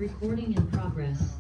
Recording in progress.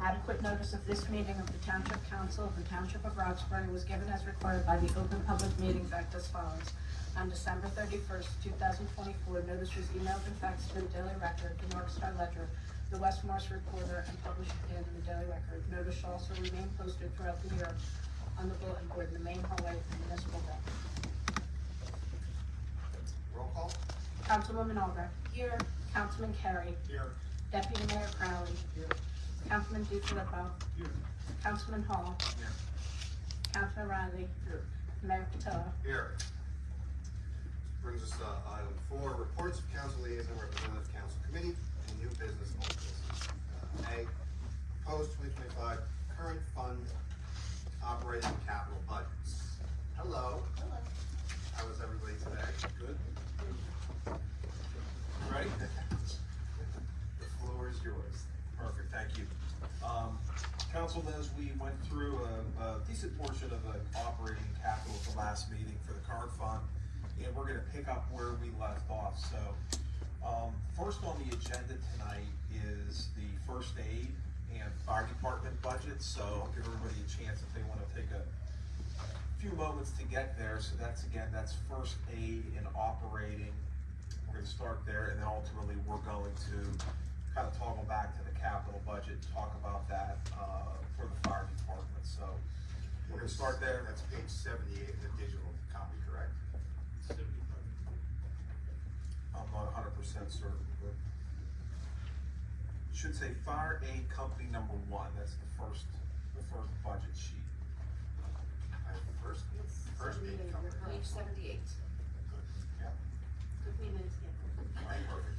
Adequate notice of this meeting of the Township Council of the Township of Roxbury was given as required by the Open Public Meetings Act as follows. On December 31st, 2024, notice was emailed and faxed to the Daily Record, the North Star Ledger, the West Morris Recorder, and published again in the Daily Record. Notice shall also remain posted throughout the year on the bulletin board in the main hallway of the municipal building. Roll call. Councilwoman Albrecht. Here. Councilman Carey. Here. Deputy Mayor Crowley. Here. Councilman DiFilippo. Here. Councilman Hall. Here. Councilman Riley. Here. Mayor Patillo. Here. Brings us to item 4, reports of council liaison, representative council committee, and new business, old business. A, proposed 2025 current fund operating capital budgets. Hello. Hello. How is everybody today? Good? Ready? The floor is yours. Perfect, thank you. Council knows we went through a decent portion of the operating capital at the last meeting for the current fund, and we're gonna pick up where we left off. So, first on the agenda tonight is the first aid and fire department budget. So I'll give everybody a chance if they wanna take a few moments to get there. So that's first aid and operating. We're gonna start there, and then ultimately we're going to kind of toggle back to the capital budget, talk about that for the fire department. So we're gonna start there. That's page 78 in the digital copy, correct? I'm not 100% certain, but it should say fire aid company number 1. That's the first budget sheet. I have the first aid company. Page 78. Yeah. Took me a minute to get there. All right, perfect.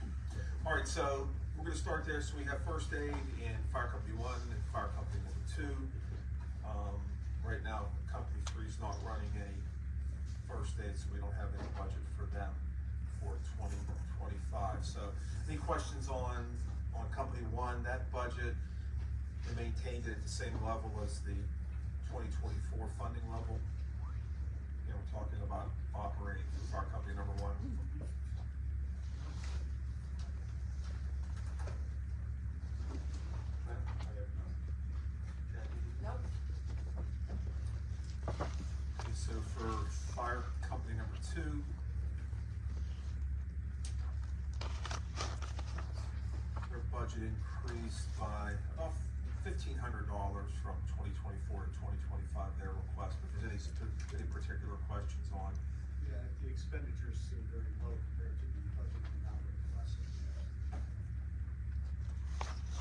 All right, so we're gonna start there. So we have first aid in fire company 1 and fire company number 2. Right now, company 3 is not running any first aid, so we don't have any budget for them for 2025. So any questions on company 1? That budget, they maintained it at the same level as the 2024 funding level. You know, we're talking about operating for fire company number 1. Nope. Okay, so for fire company number 2, their budget increased by about $1,500 from 2024 to 2025, their request. But if there's any particular questions on, Yeah, the expenditures seem very low compared to the budget we have in the last 7 years.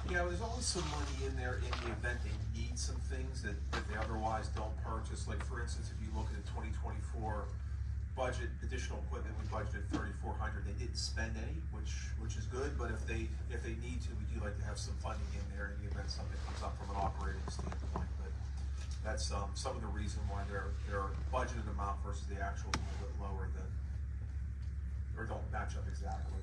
yeah, there's always some money in there in the event they need some things that they otherwise don't purchase. Like for instance, if you look at the 2024 budget, additional equipment, we budgeted $3,400. They didn't spend any, which is good. But if they need to, we do like to have some funding in there in the event something comes up from an operating standpoint. But that's some of the reason why their budgeted amount versus the actual is a little bit lower than, or don't match up exactly.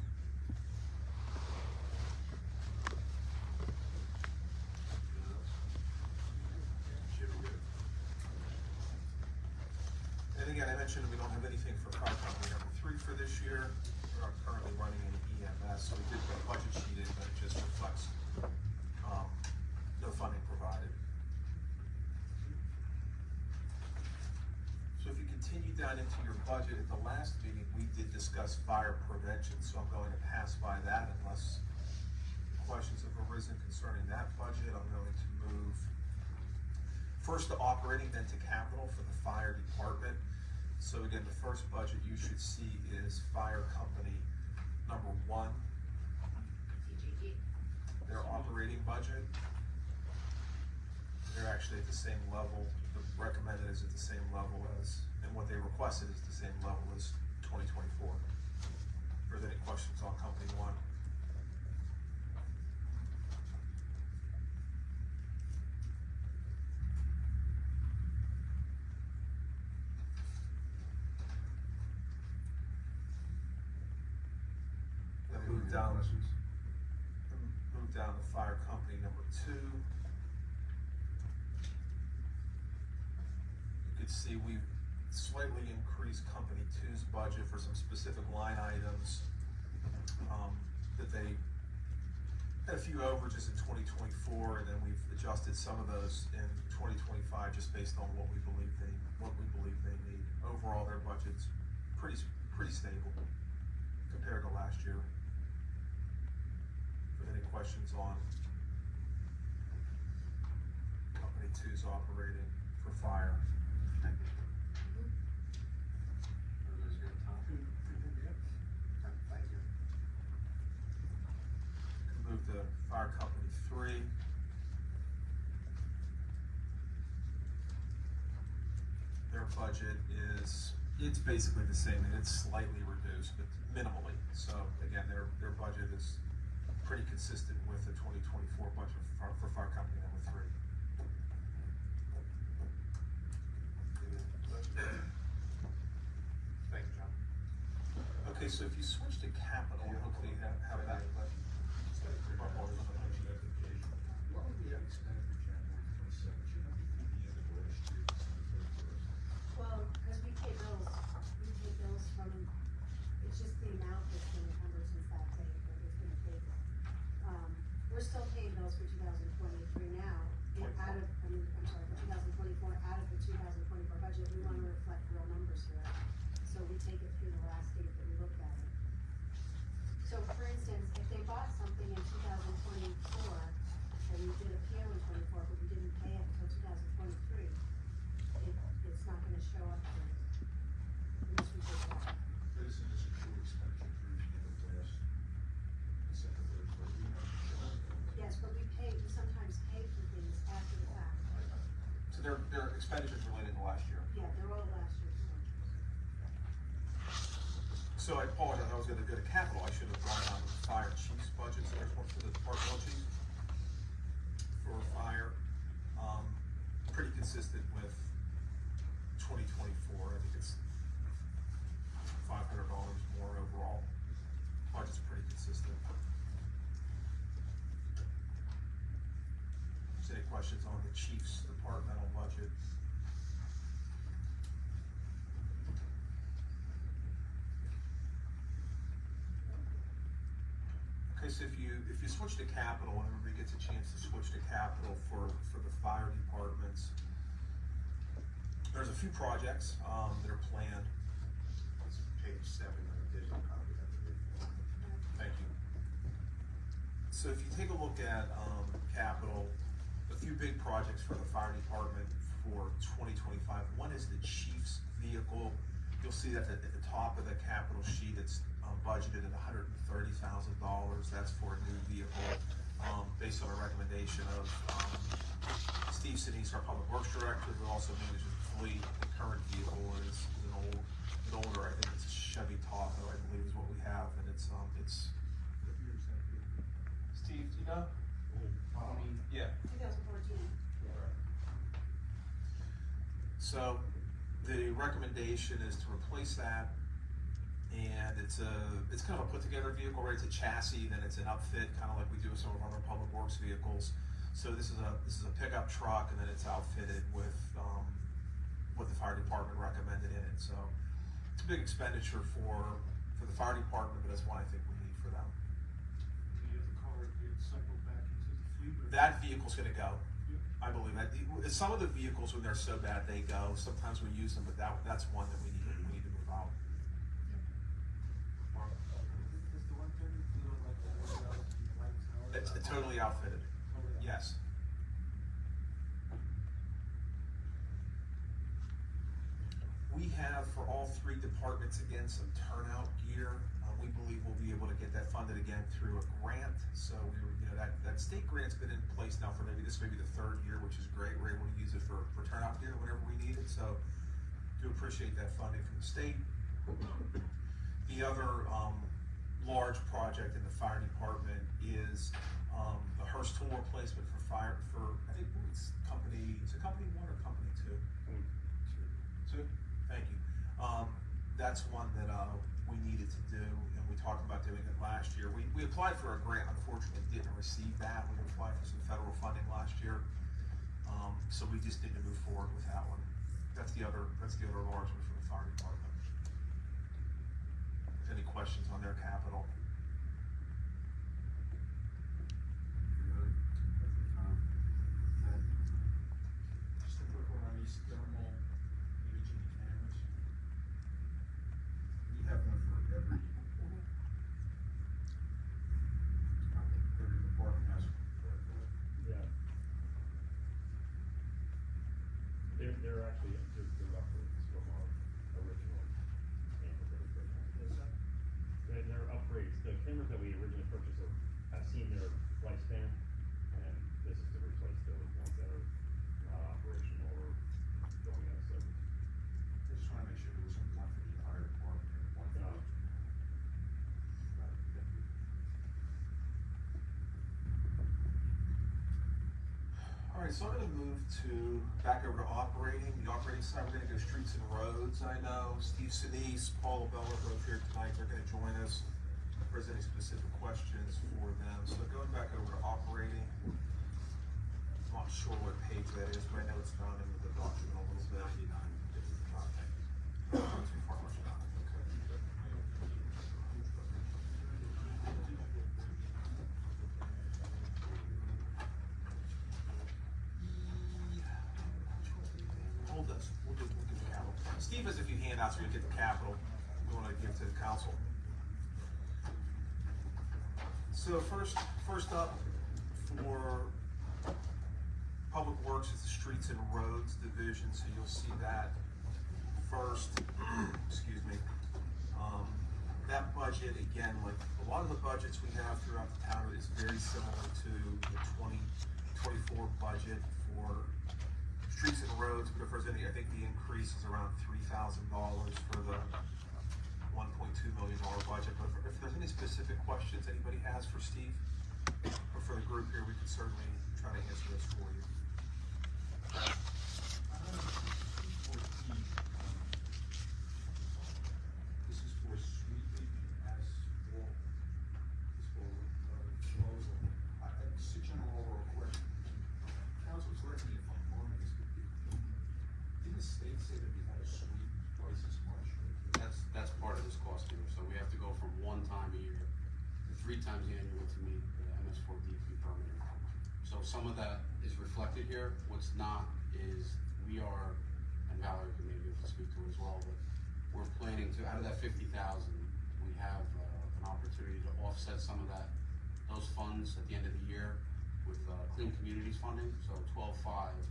Should be good. And again, I mentioned we don't have anything for fire company number 3 for this year. We're not currently running any EMS, so we did put a budget sheet in, but it just reflects no funding provided. So if you continue down into your budget, at the last meeting, we did discuss fire prevention, so I'm going to pass by that unless questions have arisen concerning that budget. I'm going to move first to operating, then to capital for the fire department. So again, the first budget you should see is fire company number 1, their operating budget. They're actually at the same level, the recommended is at the same level as, and what they requested is the same level as 2024. If there's any questions on company 1? Then move down to fire company number 2. You could see we've slightly increased company 2's budget for some specific line items, that they had a few overages in 2024, and then we've adjusted some of those in 2025 just based on what we believe they need. Overall, their budget's pretty stable compared to last year. If any questions on company 2's operating for fire? Everybody's good, Tom? Good, yeah. Okay, thank you. Move to fire company 3. Their budget it's basically the same, and it's slightly reduced, but minimally. So again, their budget is pretty consistent with the 2024 budget for fire company number 3. Thank you, John. Okay, so if you switch to capital, hopefully you have that. What would we have expended for January 27th? Should not be the end of last year, December 31st. Well, because we pay bills from, it's just the amount that's been encumbered since that date, but it's been paid. We're still paying bills for 2023 now, for 2024, out of the 2024 budget, we wanna reflect real numbers here. So we take it through the last date that we looked at it. So for instance, if they bought something in 2024, and we did a PO in 24, but we didn't pay it until 2023, it's not gonna show up here. Unless we take it out. This is just a true expenditure through the end of last December 31st. Yes, but we sometimes pay for things after the fact. So their expenditures related to last year. Yeah, they're all last year's numbers. So I apologize, I was gonna go to capital, I should have brought down the fire chief's budget, so there's one for the departmental chief. For fire, pretty consistent with 2024, I think it's $500 more overall. Budget's pretty consistent. Is there any questions on the chief's departmental budget? Okay, so if you switch to capital, and everybody gets a chance to switch to capital for the fire departments, there's a few projects that are planned. It's page 7 of the digital copy, I believe. Thank you. So if you take a look at capital, a few big projects for the fire department for 2025. One is the chief's vehicle. You'll see that at the top of the capital sheet, it's budgeted at $130,000. That's for a new vehicle, based on a recommendation of Steve Sinise, our public works director, who also manages the fleet. The current vehicle is an older, I think it's a Chevy Tahoe, I believe is what we have, and it's What year is that vehicle? Steve, do you know? Yeah. 2014. So the recommendation is to replace that, and it's kind of a put together vehicle, right? It's a chassis, then it's an upfit, kind of like we do with some of our other public works vehicles. So this is a pickup truck, and then it's outfitted with what the fire department recommended in it. So it's a big expenditure for the fire department, but that's one I think we need for them. Do you have the car get cycled back into the fleet? or- That vehicle's gonna go. Yeah. I believe that. Some of the vehicles, when they're so bad, they go. Sometimes we use them, but that's one that we need to move out. Does the 130 feel like the lights and all It's that? totally outfitted. Totally out. Yes. We have for all 3 departments, again, some turnout gear. We we believe we'll be able to get that funded again through a grant. So we were, that state grant's been in place now for this may be the third year, which is great. We're able to use it for turnout gear whenever we need it. So do appreciate that funding from the state. The other large project in the fire department is the hearse tool replacement for I think it's company 1 or company 2? Two? Thank you. That's one that we needed to do, and we talked about doing it last year. We applied for a grant, unfortunately didn't receive that. We applied for some federal funding last year. So we just need to move forward with that one. That's the other large one for the fire department. Any questions on their capital? Just a quick one on these thermal imaging cameras. We have one for every department has one, correct? Yeah. They're actually, they're upgrades from our original camera that we purchased. They're upgrades. The cameras that we originally purchased have seen their lifespan, and this is to replace those ones that are not operational or going out of service. I just wanna make sure there wasn't one for the entire department and one for. No. All right, so I'm gonna move back over to operating. The operating side, we're gonna go streets and roads. I know Steve Sinise, Paul Beller are both here tonight. They're gonna join us if there's any specific questions for them. So going back over to operating, I'm not sure what page that is, but I know it's down into the document a little bit. 99. Not too far much down, okay. Hold this, we'll do the capital. Steve has a few handouts, we get the capital, we wanna give to the council. So first up, for Public Works is the Streets and Roads Division, so you'll see that first, excuse me. That budget, again, like a lot of the budgets we have throughout the town is very similar to the 2024 budget for streets and roads, but if there's any, I think the increase is around $3,000 for the $1.2 million budget. But if there's any specific questions anybody has for Steve or for the group here, we can certainly try to answer this for you. This is for sweeping and asphalt disposal. It's a general overall question. Council, correct me if I'm wrong, didn't the state say that we had to sweep twice as much? That's part of this cost here, so we have to go from 1 time a year to 3 times annually to meet the MS4D3 permit. So some of that is reflected here, what's not is we are, and Valerie can maybe speak to it as well, but we're planning to, out of that 50,000, we have an opportunity to offset some of those funds at the end of the year with Clean Communities funding, so 12,500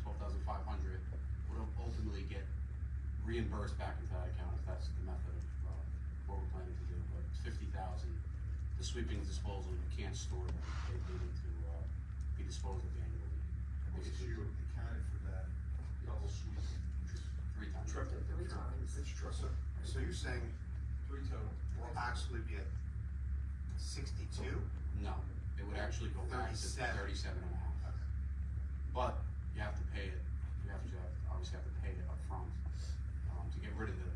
would ultimately get reimbursed back into that account if that's the method of what we're planning to do. But it's 50,000. The sweeping and disposal, you can't store them. They need to be disposed of annually. Because you accounted for that double sweeping, which is 3 times. Triple. Three times. It's triple. So you're saying 3 total. we'll actually be at 62? No, it would actually go back to 37 and a half. But you have to pay it, obviously have to pay it up front to get rid of the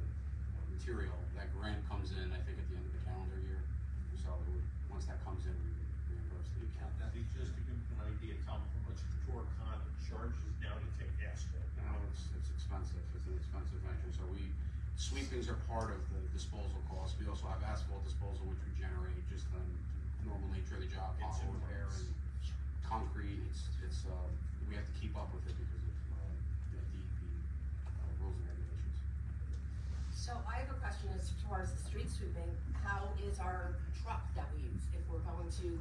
material. That grant comes in, I think, at the end of the calendar year. So once that comes in, we reimburse the account. Now, just to give an idea, Tom, how much Torcon charges now to take asphalt? It's expensive, it's an expensive venture, so sweepings are part of the disposal cost. We also have asphalt disposal, which we generate just on normal nature of the job, pothole repair and concrete. We have to keep up with it because of DEP rules and regulations. So I have a question as far as the street sweeping. How is our truck that we use if we're going to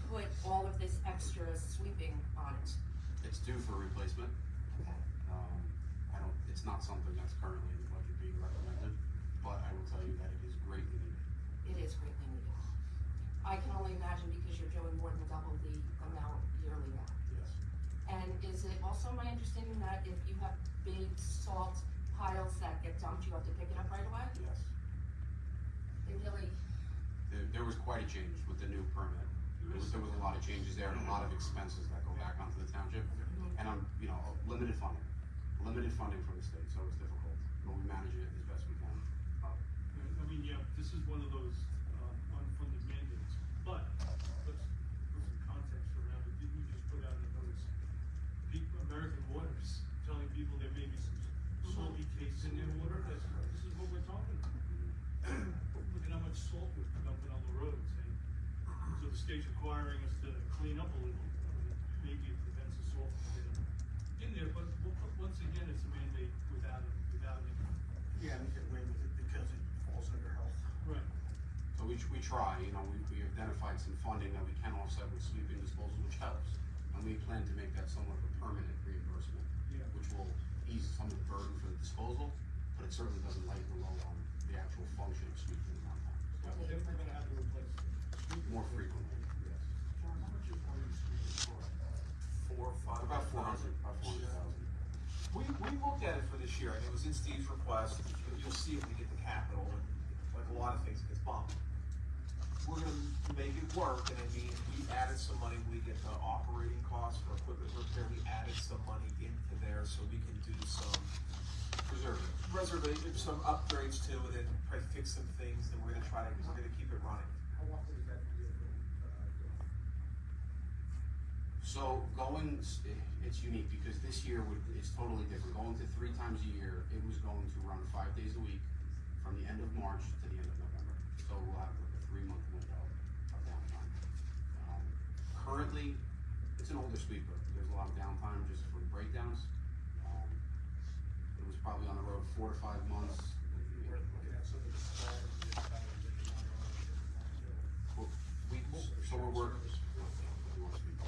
put all of this extra sweeping on it? It's due for replacement. Okay. It's not something that's currently in the budget being recommended, but I will tell you that it is greatly needed. it is greatly needed. I can only imagine because you're doing more than double the amount yearly now. Yes. And is it also my understanding that if you have big salt piles that get dumped, you have to pick it up right away? Yes. They really, There was quite a change with the new permit. There was a lot of changes there and a lot of expenses that go back onto the township. And limited funding from the state, so it's difficult, but we manage it as best we can. I mean, yeah, this is one of those, unfunded mandates, but let's put some context around it. Didn't you just put out a notice? American Waters telling people there may be some salty taste in their water, this is what we're talking about. Look at how much salt we're dumping on the roads, and so the state's requiring us to clean up a little. Maybe it prevents the salt from getting in there, but once again, it's a mandate without it. Yeah, they get away with it because it falls under health. Right. So we try, we identified some funding that we can offset with sweeping disposal, which helps. And we plan to make that somewhat of a permanent reimbursement, Yeah. which will ease some of the burden for the disposal, but it certainly doesn't lighten the load on the actual function of sweeping around town. Then we're gonna have to replace it. More frequently, yes. John, how much is one of these streets for? 4 or 5. About 400,000. We looked at it for this year, and it was in Steve's request. You'll see if we get the capital, and like a lot of things, it gets bumped. We're gonna make it work, and I mean, we added some money, we get the operating costs for equipment repair, we added some money into there so we can do some reservation, some upgrades to it, and probably fix some things, and we're gonna keep it running. How often is that vehicle, So it's unique because this year it's totally different. Going to 3 times a year, it was going to run 5 days a week from the end of March to the end of November. So we'll have like a 3-month window of downtime. Currently, it's an older sweeper. There's a lot of downtime just for breakdowns. It was probably on the road 4 to 5 months. we're looking at some of the small municipalities that So we're working.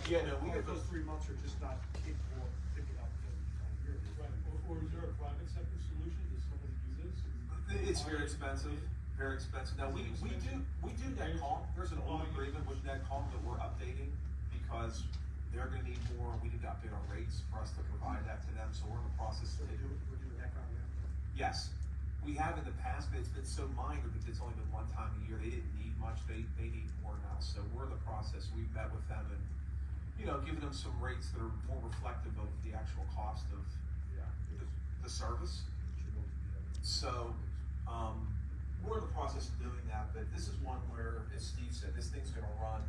Yeah, no, we Part get of those those. 3 months are just not capable of picking up the year. Right, or is there a private sector solution? Does somebody do this? It's very expensive, very expensive. Now, we do NetCom, there's an old agreement with NetCom that we're updating because they're gonna need more, we need to update our rates for us to provide that to them, so we're in the process So of we're doing that kind of. Yes, we have in the past, but it's been so minor because it's only been 1 time a year, they didn't need much, they need more now, so we're in the process, we've met with them and, giving them some rates that are more reflective of the actual cost of the service. So, we're in the process of doing that, but this is one where, as Steve said, this is gonna run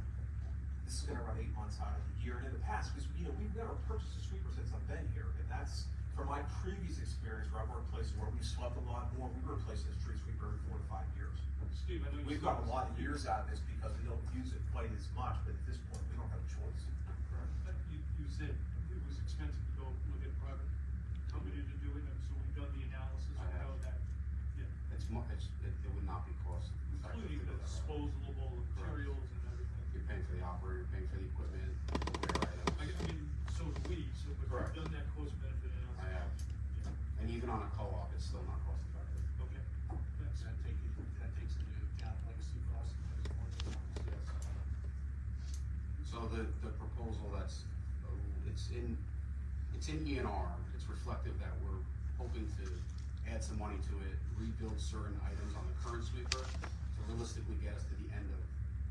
8 months out of the year, and in the past, because, we've never purchased a sweeper since I've been here, and that's, from my previous experience, where I've worked places where we've swept a lot more, we were replacing a street sweeper every 4 to 5 years. Steve, I know you. We've got a lot of years out of this because we don't use it quite as much, but at this point, we don't have a choice. You said it was expensive to go look at a private company to do it, and so we've done the analysis, I we know have. that, It would not be cost effective. including the disposable materials and everything. You're paying for the operator, you're paying for the equipment, the wear I items. mean, so do we, but Correct. we've done that cost benefit analysis. I have. Yeah. And even on a co-op, it's still not cost effective. Okay, thanks. That takes into account legacy costs and things more than that. So the proposal it's in E&R, it's reflective that we're hoping to add some money to it, rebuild certain items on the current sweeper to realistically get us to the end of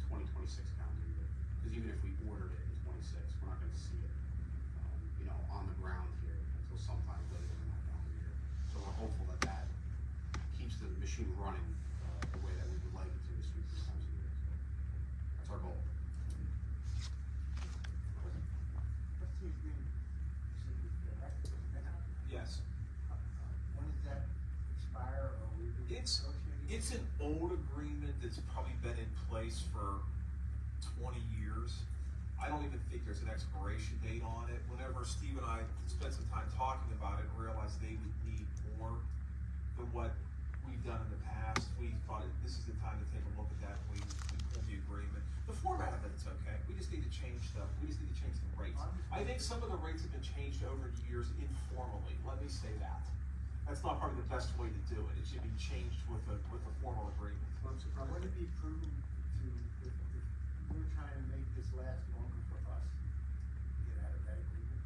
2026 calendar year. Because even if we ordered it in 26, we're not gonna see it, on the ground here until sometime later in that calendar year. So we're hopeful that that keeps the machine running, the way that we would like it to this week, 3 times a year. So that's our goal. Yes. When does that expire, or we It's an old agreement that's probably been in place for 20 years. I don't even think there's an expiration date on it. Whenever Steve and I spent some time talking about it and realized they would need more than what we've done in the past, we thought this is the time to take a look at that. We pulled the agreement. The format of it's okay. We just need to change the rates. I think some of the rates have been changed over the years informally. Let me say that. That's not probably the best way to do it. It should be changed with a formal agreement. Well, I'm surprised. Would it be prudent to, if we're trying to make this last longer for us, get out of that agreement?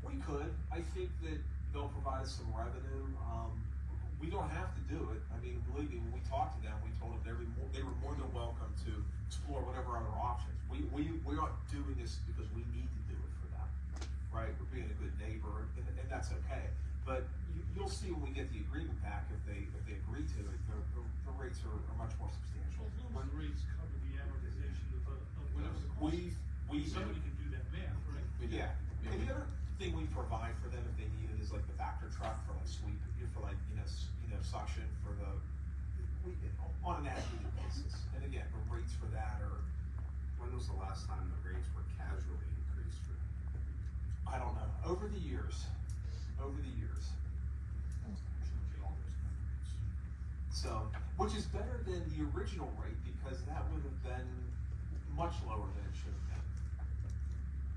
We could. I think that they'll provide us some revenue. We don't have to do it. I mean, believe me, when we talked to them, we told them they were more than welcome to explore whatever other options. We aren't doing this because we need to do it for them, right? We're being a good neighbor, and that's okay. But you'll see when we get the agreement back, if they agree to it, the rates are much more substantial. As long as the rates cover the amortization of whatever the cost. Somebody can do that math, right? Yeah. And the other thing we provide for them if they need it is like the Vector truck for like sweep, for like, suction for on an as-needed basis. And again, the rates for that are, When was the last time the rates were casually increased for that? I don't know, over the years. So, which is better than the original rate because that would have been much lower than it should have been.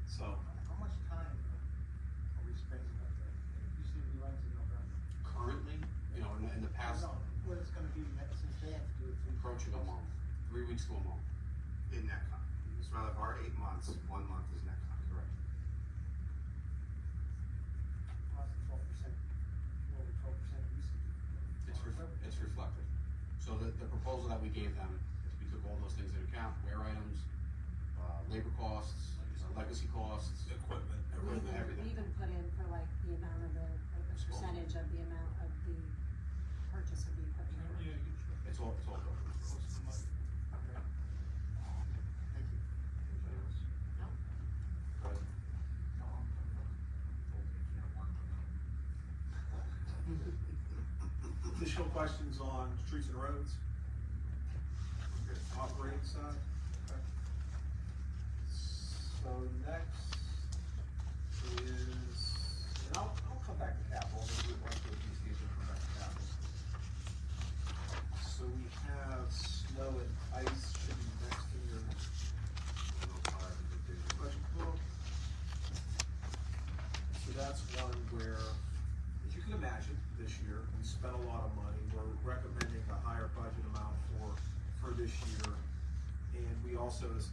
So, How much time are we spending on that? You said we run to November. Currently, in the past, No, what it's gonna be since they have to do it. approaching a month, 3 weeks to a month. In NetCom. So out of our 8 months, 1 month is NetCom. Correct. Plus 12%, over 12% recently. It's reflected. So the proposal that we gave them, we took all those things into account, wear items, labor costs, legacy costs, equipment, We everything. even put in for like the amount of the percentage of the amount of the purchase of the equipment. Yeah, you can try. It's all built. Close to the money. Thank you. Anybody else? No? Go ahead. No, I'm additional questions on streets and roads? Good. Operating side? Okay. So next is, and I'll come back to capital, maybe we'll go through these and come back to capital. So we have snow and ice should be next in your budget book. So that's one where, as you can imagine, this year, we spent a lot of money. We're recommending a higher budget amount for this year. And we also, as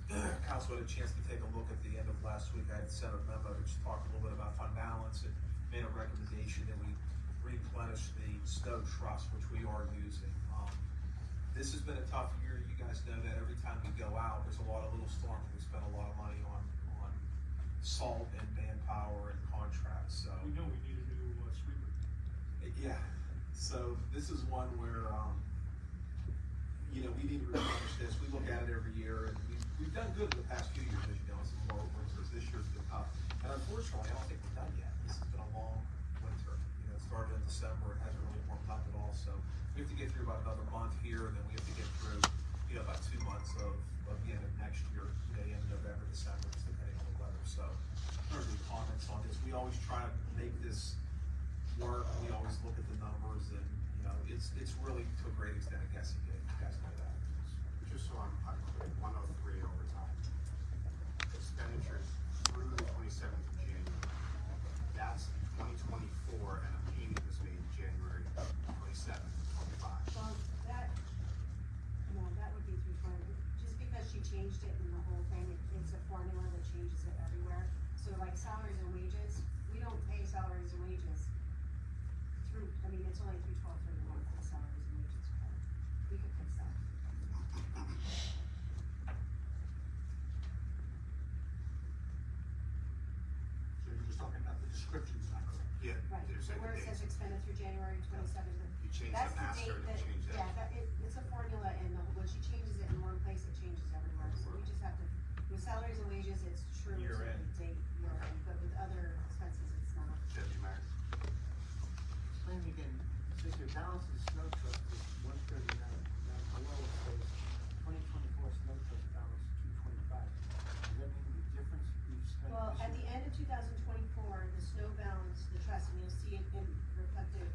council had a chance to take a look at the end of last week, I had sent a memo which talked a little bit about fund balance and made a recommendation that we replenish the snow trust, which we are using. This has been a tough year. You guys know that every time we go out, there's a lot of little storms. We spend a lot of money on salt and manpower and contracts, so. We know we need a new sweeper. Yeah, so this is one where, we need to replenish this. We look at it every year, and we've done good in the past few years, as you know, some lower winters. This year's been tough. And unfortunately, I don't think we're done yet. This has been a long winter. It started in December, it hasn't really warmed up at all, so we have to get through about another month here, and then we have to get through, about 2 months of the end of next year, the end of November, December, just depending on the weather. So, there are any comments on this. We always try to make this work. We always look at the numbers, and, it's really to a great extent a guessing game. You guys know that. Just so I'm clear, 103 overtime. Expenditures through the 27th of January. That's 2024, and a payment was made January 27th, 25. Well, that would be through 20, just because she changed it in the whole thing, it's a formula that changes it everywhere. So like salaries and wages, we don't pay salaries and wages through, it's only through 12/31 for the salaries and wages. We could fix that. So you're just talking about the description's not correct. Yeah. Right, there's so a where it date. says expended through January 27th. You changed That's the master, date and changed that. Yeah, it's a formula, and when she changes it in one place, it changes everywhere, so we just have to, with salaries and wages, it's true to Year the end. date, year end, but with other expenses, it's not. Deputy Mayor? Explain again, since your balance of snow trust is 139, now below it says 2024 snow trust balance 225. Does that mean the difference we've spent Well, this at the year? end of 2024, the snow balance, the trust, and you'll see it reflected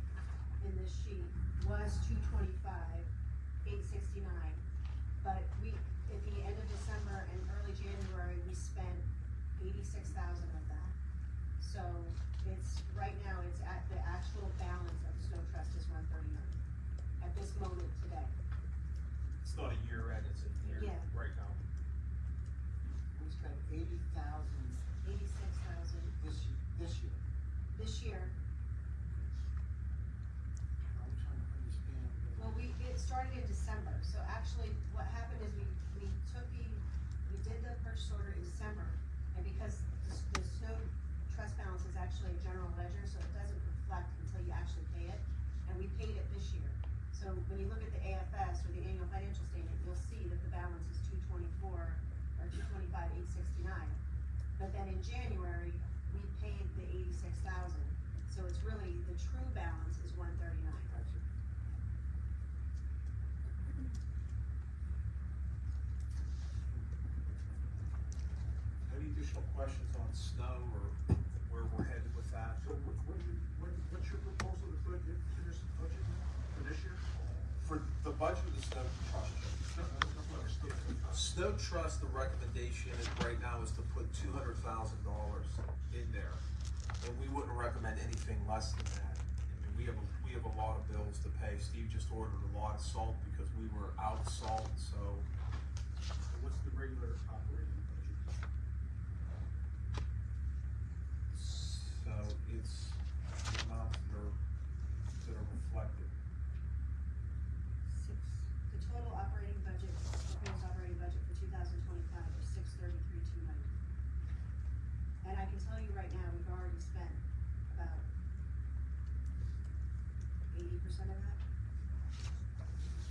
in this sheet, was 225,869. But at the end of December and early January, we spent 86,000 of that. So right now, it's at the actual balance of the snow trust is 139 at this moment today. It's not a year end, it's a year Yeah. right now. We spent 80,000 86,000 this year. this year. I'm trying to understand. Well, it started in December, so actually what happened is we did the purchase order in December, and because the snow trust balance is actually a general ledger, so it doesn't reflect until you actually pay it, and we paid it this year. So when you look at the AFS or the annual financial statement, you'll see that the balance is 224, or 225,869. But then in January, we paid the 86,000, so it's really, the true balance is 139. Gotcha. Any additional questions on snow or where we're headed with that? So what's your proposal to put into this budget now, for this year? For the budget of the snow trust, No, that's what I understand. snow trust, the recommendation is right now is to put $200,000 in there. And we wouldn't recommend anything less than that. I mean, we have a lot of bills to pay. Steve just ordered a lot of salt because we were out of salt, so So what's the regular operating budget? So it's the amounts that are reflected. The total operating budget, proposed operating budget for 2025 is 633,290. And I can tell you right now, we've already spent about 80% of that.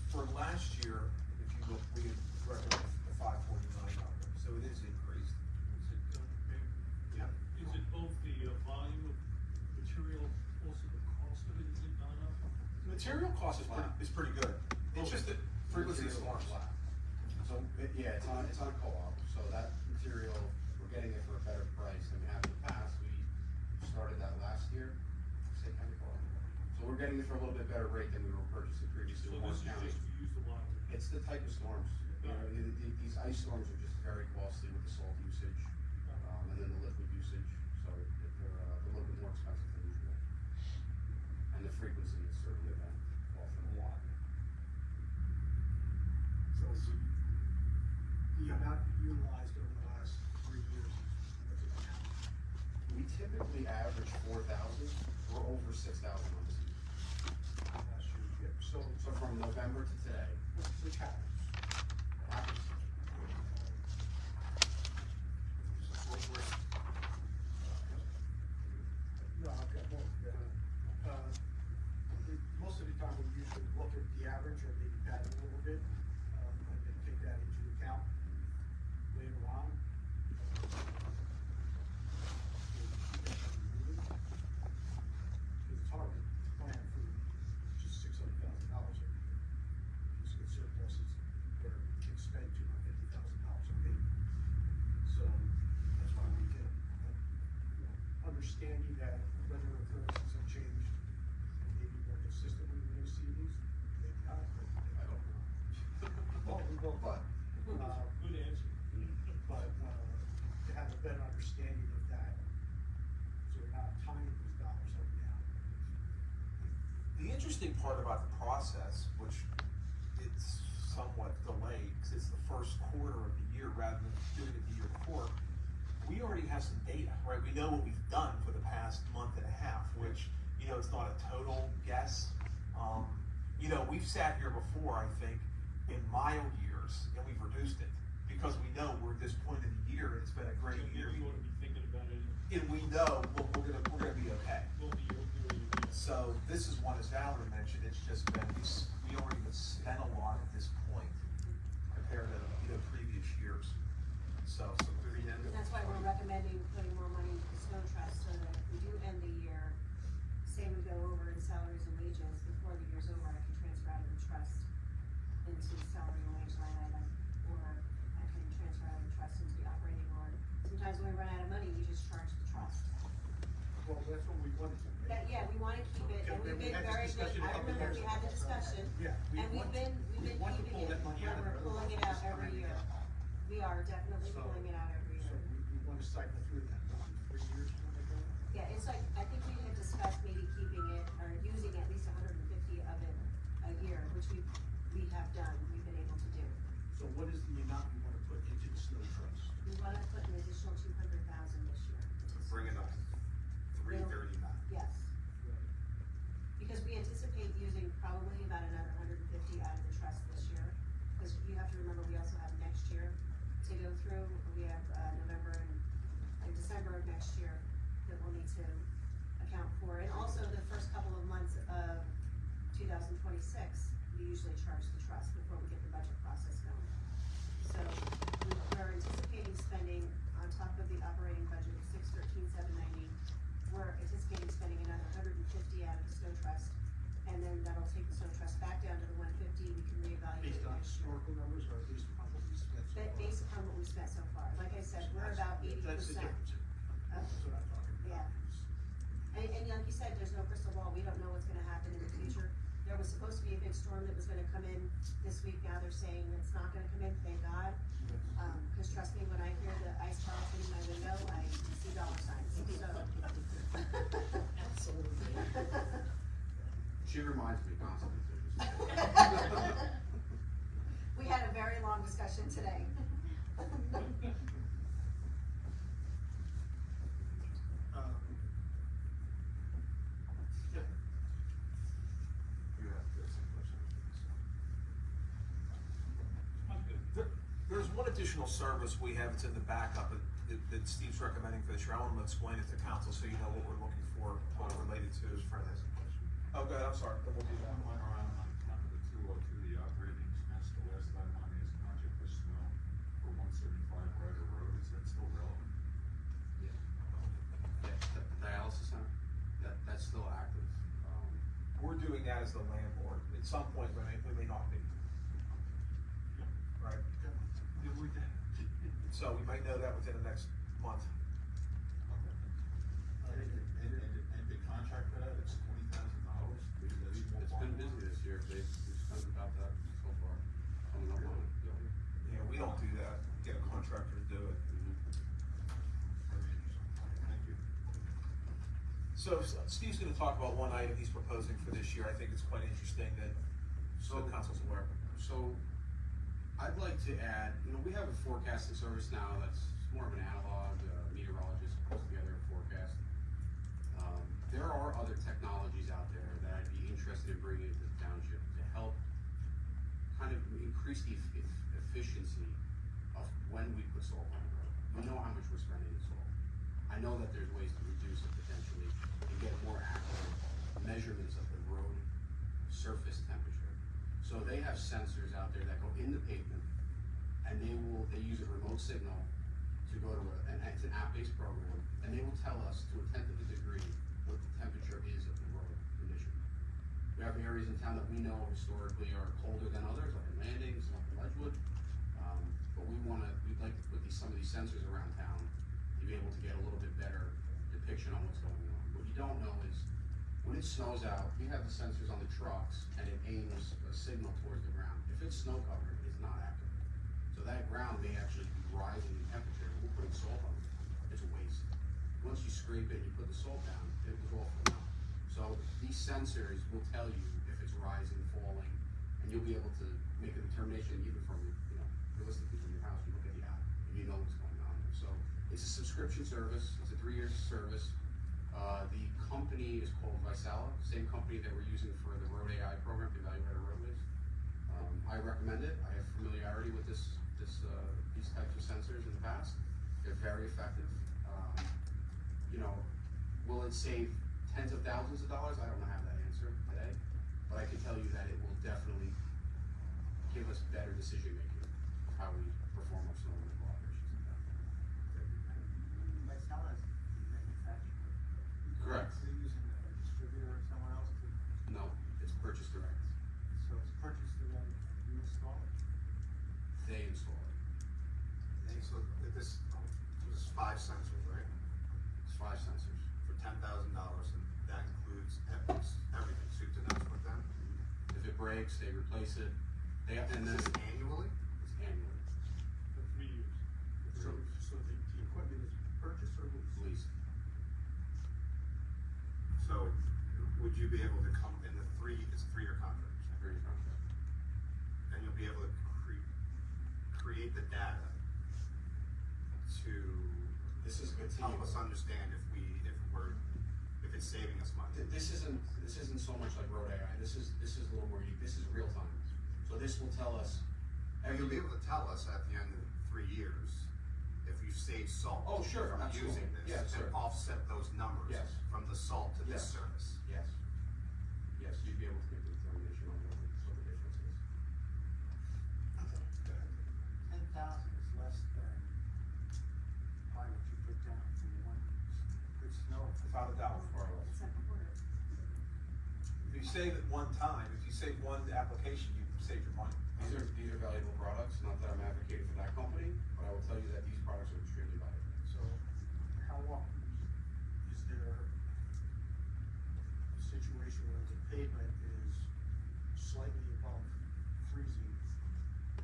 For last year, if you look, we had recommended the 549 number, so it is increased. Is it, Yeah. is it both the volume of material, also the cost of it, is it gone up? The material cost is pretty good. It's just that frequency is large. So, yeah, it's on co-op, so that material, we're getting it for a better price than we have in the past. We started that last year, same kind of co-op. So we're getting it for a little bit better rate than we were purchasing previously So in Orange this is County. just used a lot of it. It's the type of storms, you know, these ice storms are just very costly with the salt usage, and then the liquid usage, so they're a little bit more expensive than usual. And the frequency is certainly been often a lot. So the amount utilized over the last 3 years, what's it now? We typically average 4,000, we're over 6,000 on the season. Last year, yeah, so From November to today, which happens? happens. No, okay, well, most of the time we usually look at the average or maybe pad it a little bit, and then take that into account later on. It's hard to plan for just $600,000 every year. Just get surpluses that can spend $250,000 a year. So that's why we get understanding that weather occurrences have changed and maybe more consistently we're gonna see these, maybe not, but I don't know. well, we will, But, Good answer. to have a better understanding of that, so we're not tying these dollars up now. The interesting part about the process, which it's somewhat delayed, because it's the first quarter of the year rather than doing it the year before, we already have some data, right? We know what we've done for the past month and a half, which, you know, it's not a total guess. You know, we've sat here before, I think, in mild years, and we've reduced it, because we know we're at this point in the year, and it's been a great So year. we're going to be thinking about it, And we know we're gonna be okay. we'll be. So this is one, as Valerie mentioned, it's just been, we already have spent a lot at this point compared to, you know, previous years. So through the end of. That's why we're recommending putting more money into the snow trust, so that if we do end the year, say we go over in salaries and wages, before the year's over, I can transfer out of the trust into the salary and wage line item, or I can transfer out of the trust into the operating line. Sometimes when we run out of money, we just charge the trust. Well, that's what we wanted to, right? That, yeah, we wanna keep it, and we've We been had this very good, discussion a I couple remember years we had the ago. discussion, Yeah, we and we've want- been we want to keeping pull it, that money where out of we're it, pulling it otherwise out it's every time to year. get- We are definitely So- pulling it out every So year. we wanna cycle through that, maybe 3 years, something like that? Yeah, it's like, I think we had discussed maybe keeping it, or using at least 150 talking about another 150 out of the trust this year, because you have to remember, we also have next year to go through. We have, November and December of next year that we'll need to account for, and also the first couple of months of 2026, we usually charge the trust before we get the budget process going. So we're anticipating spending on top of the operating budget of $613,790. We're anticipating spending another 150 out of the snow trust, and then that'll take the snow trust back down to the 150. We can reevaluate Based on next year. historical numbers or based upon what we spent so far? Based upon what we spent so far, like I said, we're about 80%. That's the difference. That's what I'm talking about. Yeah. And like you said, there's no crystal ball, we don't know what's gonna happen in the future. There was supposed to be a big storm that was gonna come in this week, now they're saying it's not gonna come in, thank God. Cause trust me, when I hear the ice pile hitting my window, I see dollar signs, so. She reminds me constantly. We had a very long discussion today. Yeah. You have this question. There's one additional service we have, it's in the backup, that Steve's recommending for this year. I want to explain it to council so you know what we're looking for, what it's related to. Who's Fred has a question? Oh, good, I'm sorry, then we'll do that. Went around on number the 202, the operating expense, the last time on his project was snow for 175 Ryder Road, is that still relevant? Yeah, the dialysis center, that's still active. We're doing that as the landlord. At some point, we may not be. Right? Did we then? So we might know that within the next month. And the contract for that, it's $20,000? It's been busy this year, we've spent about that so far, coming up on it. Yeah, we don't do that, get a contractor to do it. Very interesting. Thank you. So Steve's gonna talk about one item he's proposing for this year. I think it's quite interesting that, so the council's aware. So, I'd like to add, we have a forecasting service now that's more of an analog, meteorologist puts together a forecast. There are other technologies out there that I'd be interested in bringing into the township to help kind of increase the efficiency of when we put salt on the road. We know how much we're spending in salt. I know that there's ways to reduce it potentially and get more accurate measurements of the road surface temperature. So they have sensors out there that go in the pavement, and they use a remote signal to go to it's an app-based program, and they will tell us to a tenth of a degree what the temperature is of the road condition. We have areas in town that we know historically are colder than others, like in Landings, like in Ledgewood. But we'd like to put some of these sensors around town to be able to get a little bit better depiction on what's going on. What you don't know is, when it snows out, we have the sensors on the trucks, and it aims a signal towards the ground. If it's snow covered, it's not active. So that ground may actually be rising in temperature. We're putting salt on it. It's a waste. Once you scrape it and you put the salt down, it was all for naught. So these sensors will tell you if it's rising, falling, and you'll be able to make a determination even from, realistically from your house. You look at the app and you know what's going on there. So it's a subscription service. It's a 3-year service. The company is called Visala, same company that we're using for the Road AI program to evaluate our roadways. I recommend it. I have familiarity with these types of sensors in the past. They're very effective. Will it save tens of thousands of dollars? I don't have that answer today, but I can tell you that it will definitely give us better decision making of how we perform our snow removal operations in town. Myself as manufacturer. Correct. They're using a distributor or someone else to, No, it's purchase direct. so it's purchased through them, you install it? They install it. So this was 5 sensors, right? It's 5 sensors. For $10,000, and that includes everything, soup to nuts with them. If it breaks, they replace it. And then Is this annually? it's annually. For 3 years. So the equipment is purchased or leased? Leased. So would you be able to come in it's a 3-year contract, Very contract. and you'll be able to create the data to This is help us understand if it's saving us money. This isn't so much like road AI, this is a little more unique, this is real time. So this will tell us. And you'll be able to tell us at the end of 3 years if you save salt. Oh, sure, from absolutely. using this. Yes, sir. And offset those numbers. Yes. From the salt to this Yes. service. Yes. Yes, you'd be able to make the determination on what the difference is. 10,000 is less than probably what you put down for one good snow. Without a doubt. Far less. It's a quarter. If you save it one time, if you save one application, you save your money. These are valuable products, not that I'm advocating for that company, but I will tell you that these products are extremely valuable. So how often is there a situation where the pavement is slightly above freezing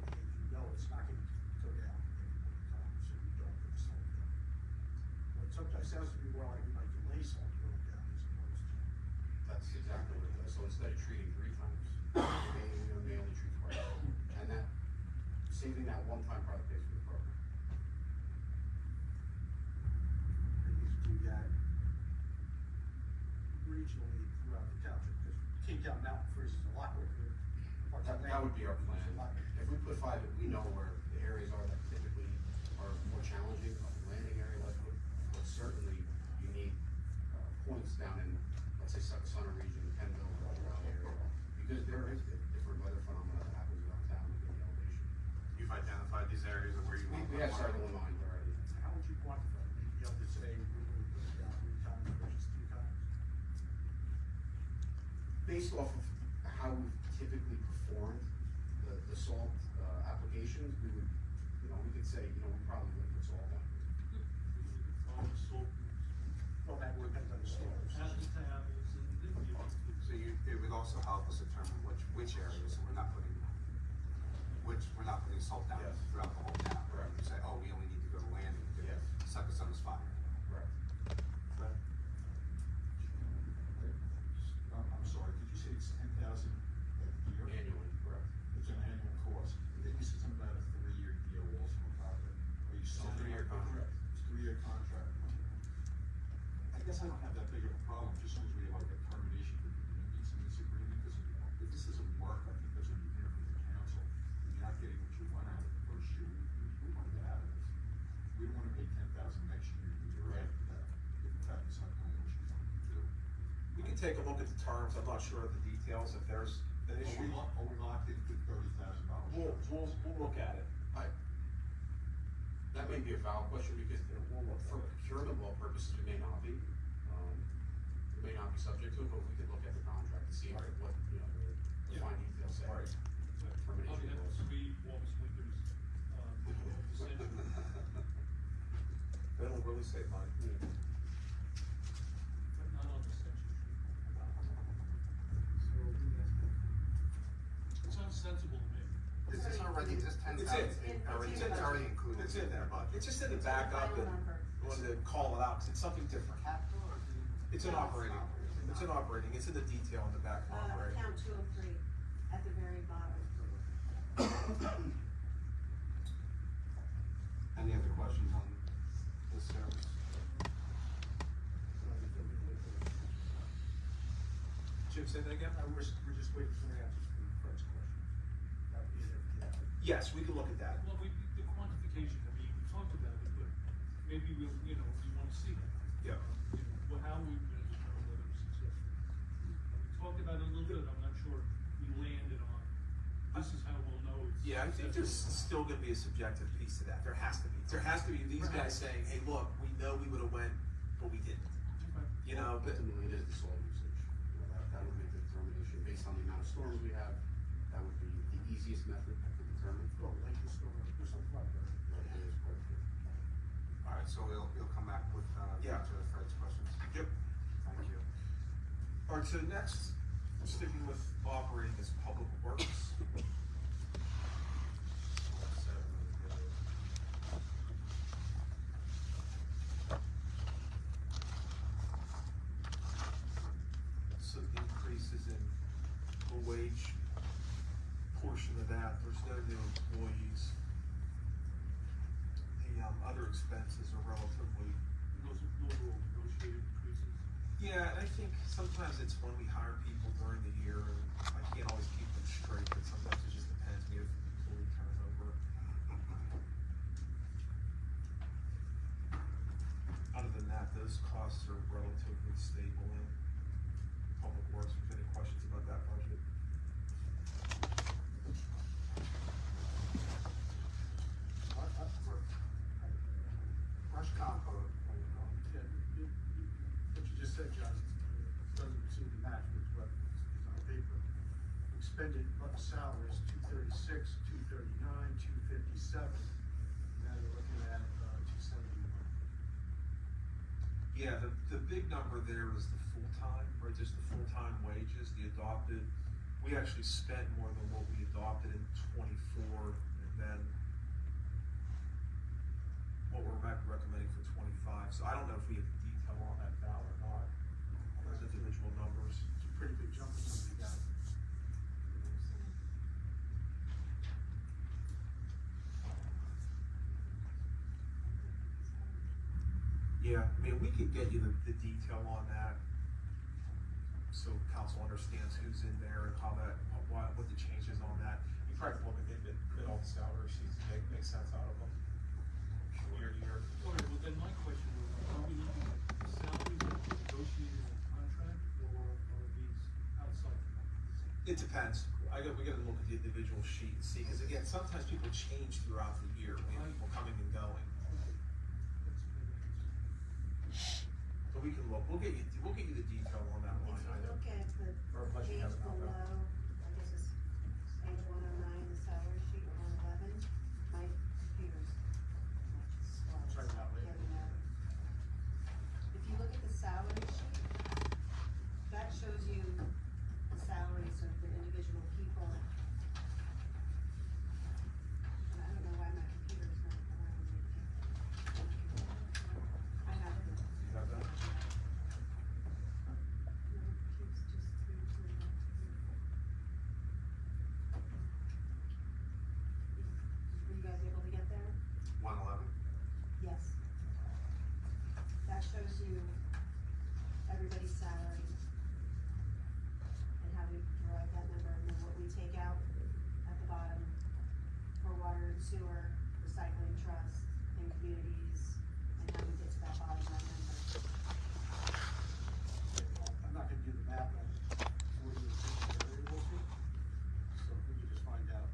and you know it's not gonna go down at any point in time, so you don't put salt down? What sometimes sounds to me more like you might delay salt going down as opposed to. That's exactly what it does. So instead of treating 3 times, they only treat twice. And that, saving that one-time product pays for the program. They used to do that regionally throughout the township, because King County Mountain freezes a lot quicker. That would be our plan. If we put 5, we know where the areas are that typically are more challenging, like the landing area, Lakewood, but certainly you need points down in, let's say, Center region, Kenville, or other area, because there is different weather phenomena that happens around town with the elevation. You've identified these areas of where you want. We have several in mind already. How would you quantify it? You'd be able to say, we're gonna put it down 3 times versus 2 times? Based off of how we've typically performed the salt applications, we would, we could say, we probably would put salt down. Well, that would depend on the storms. So it would also help us determine which areas we're not putting salt down Yes. throughout the whole town. Correct. You say, oh, we only need to go to landing to Yes. suck us on the spot. Correct. I'm sorry, did you say it's 10,000 a year? Annually, correct. It's an annual cost. And then you said something about a 3-year deal also on top of it. Are you It's a signing 3-year up for it? contract. It's a 3-year contract. I guess I don't have that big of a problem, just as long as we have like a termination for convenience in this agreement, because if this doesn't work, I think there's an agreement with the council. If you're not getting what you want out of the first year, we want to get out of this. We don't want to pay 10,000 next year, and the year Right. after that, if in fact it's not doing what you want it to do. We can take a look at the terms, I'm not sure of the details, if there's an issue. Are we locked into $30,000? We'll look at it. That may be a valid question, because for procurement law purposes, it may not be. It may not be subject to it, but we could look at the contract to see what, the fine details say. Right. Termination clause. They don't really save money. It sounds sensible to me. Is this already, is this 10,000 already, It's it's already included? It's in there, budget? it's just in the backup, and Final number. I wanted to call it out, because it's something different. Capital or the? It's in operating, it's in the detail in the back of operating. Account 203, at the very bottom. Any other questions on this service? Jim, say that again? We're just waiting for the answers for Fred's question. That would be it, yeah. Yes, we can look at that. Well, the quantification, I mean, we talked about it, but maybe we wanna see that. Yeah. How we determine whether it's successful. We talked about it a little bit, I'm not sure we landed on, this is how we'll know it's. Yeah, I think there's still gonna be a subjective piece to that, there has to be these guys saying, hey, look, we know we would've went, but we didn't, but. Ultimately, it is the salt usage. That would make the determination, based on the amount of storms we have, that would be the easiest method to determine. Well, like the storm, or something like that. That is quite true. All right, so you'll come back with, Yeah. answer Fred's questions? Yep. Thank you. All right, so next, sticking with operating is public works. Some increases in the wage portion of that, there's no new employees. The, other expenses are relatively, Those are overall negotiated increases. yeah, Yeah, and I think sometimes it's when we hire people during the year, and I can't always keep them straight, but sometimes it just depends, we have employee turnover. Other than that, those costs are relatively stable in public works. If there's any questions about that budget? Brush compost, yeah, what you just said, John, doesn't seem to match with what is on paper. Expended salaries, 236, 239, 257, now you're looking at, 271. Yeah, the big number there is the full-time, right, just the full-time wages, the adopted. We actually spent more than what we adopted in '24, and then what we're recommending for '25. So I don't know if we have detail on that now or not, on those individual numbers. It's a pretty big jump for somebody got. Yeah, I mean, we could get you the detail on that, so council understands who's in there and how that, what the changes on that. You probably want to get all the salary sheets and make sense out of them. Year to year. Okay, well then my question was, are we looking at salaries that were negotiated in the contract, or are these outside the contract? It depends. We gotta look at the individual sheet and see, cause again, sometimes people change throughout the year, we have people coming and going. So we can look, we'll get you the detail on that If line you item. look at the Or unless you page have it out below, there. I guess it's page 109, the salary sheet, 111, my computer's slow. Sorry about that. Getting out. If you look at the salary sheet, that shows you the salaries of the individual people. And I don't know why my computer's not allowing me to. I have it. You have that? Were you guys able to get there? 111? Yes. That shows you everybody's salary and how we derive that number, and then what we take out at the bottom for water and sewer, recycling trust, and communities, and how we get to that bottom line number. I'm not gonna do the math on what you variable sheet, so if we could just find out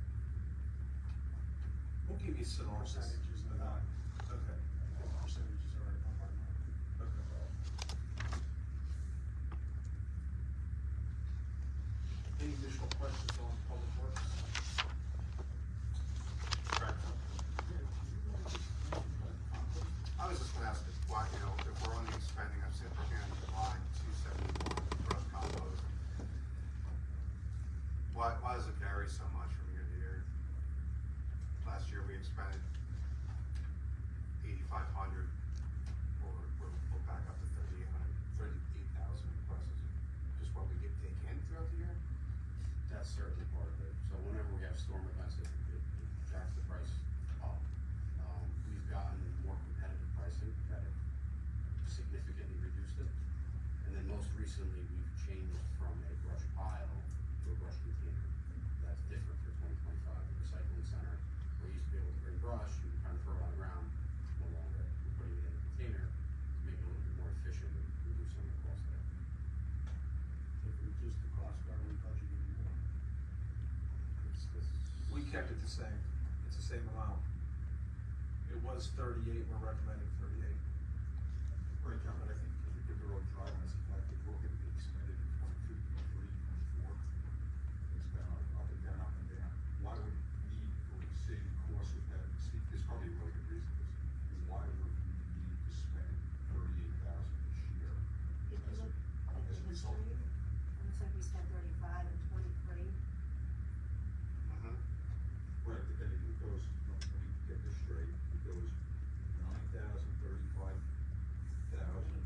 We'll give you synopsis. percentages and that, Okay. percentages are on our mind. Any additional questions on public works? I was just gonna ask, why, you know, if we're only spending, I'm sitting here on line 271, brush compost. Why does it vary so much from year to year? Last year we expended 8,500, or we're back up to 38,000 requests. Is it just what we take in throughout the year? That's certainly part of it. So whenever we have storm events, it jacks the price up. We've gotten more competitive pricing that have significantly reduced it. And then most recently, we've changed from a brush pile to a brush container. That's different for 2025. The recycling center, where you used to be able to bring brush, you can kind of throw it on the ground, no longer. We're putting it in a container to make it a little bit more efficient and reduce some of the cost there. If we reduce the cost, are we budgeting more? We kept it the same. It's the same amount. It was 38, we're recommending 38. Right, John, but I think if we give the road driving as a fact, if we're gonna be expended in 22, 23, 24, it's been up and down, why would we need, or the same course with that, Steve, there's probably a really good reason for this, is why would we need to spend 38,000 this year? If you As a- look at as a the result. history, it looks like we spent 35 and 23. Mm-hmm. Right, but then it goes, let me get this straight, it goes 9,000, 35,000,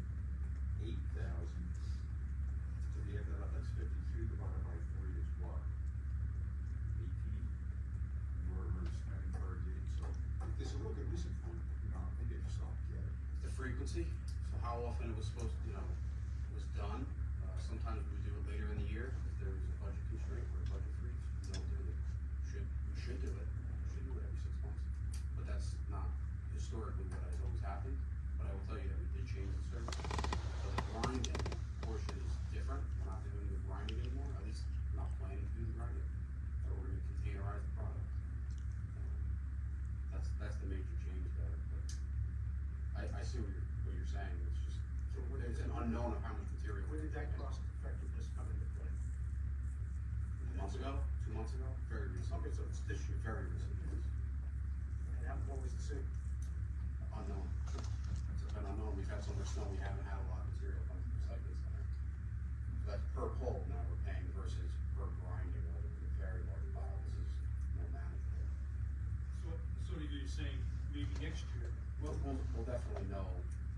we'll definitely know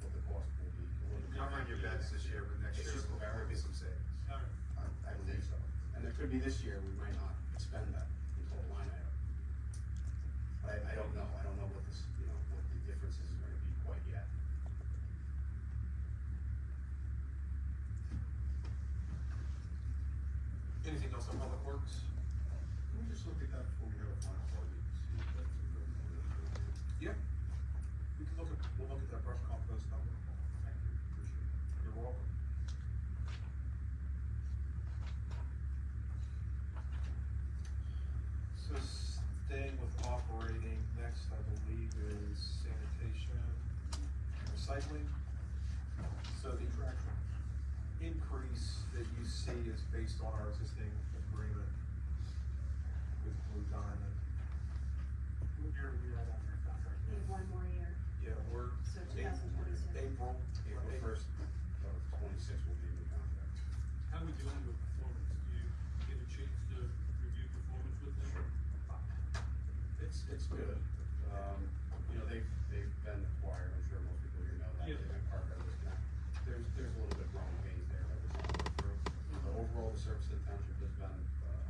what the cost will be. Covering your bets this year, but next It's year just there will be some savings. I believe so. And there could be this year, we might not expend that until a line item. I don't know what this, what the differences are gonna be quite yet. Anything else on public works? Can we just look at that before we have a final budget, and see if that's a good one? Yeah. We'll look at that brush compost number. Thank you, appreciate it. You're welcome. So staying with operating, next I believe is sanitation, and recycling. So the increase that you see is based on our existing agreement with Blue Diamond. What year are we at on that contract? We have one more year, Yeah, we're. so 2026. April. April 1st of 26 will be the contract. How are we doing with performance? Do you get a chance to review performance with them? It's good. They've been acquired, I'm sure most people here know that, Yeah. they've been part of this now. There's a little bit growing pains there that we're trying to work through. But overall, the service to the township has been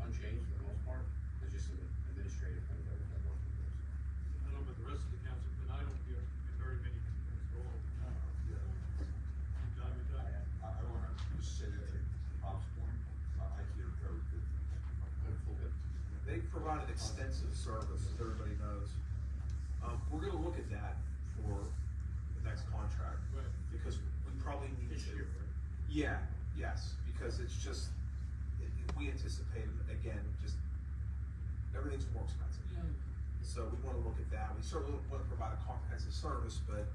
unchanged for the most part. There's just some administrative things that we've been working through. I don't know about the rest of the council, but I don't hear very many complaints at all. From time to time. I wanna just say that to Bob's point, I hear very good things. Hopefully, They've provided extensive service, as everybody knows. We're gonna look at that for the next contract, Right. because we probably need This to. year, right? Yeah, yes, because it's just, we anticipate, again, just, everything's more expensive. So we wanna look at that, we certainly wanna provide a comprehensive service, but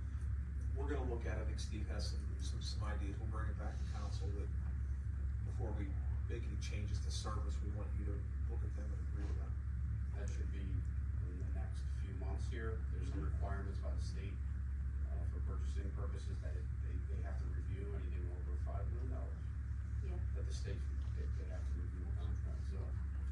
we're gonna look at it, I think Steve has some ideas, we'll bring it back to council that before we make any changes to service, we want you to look at them and agree with them. that should be in the next few months here. There's some requirements by the state, for purchasing purposes that they have to review anything over $5 million. Yeah. That the states, they have to review the contract, so,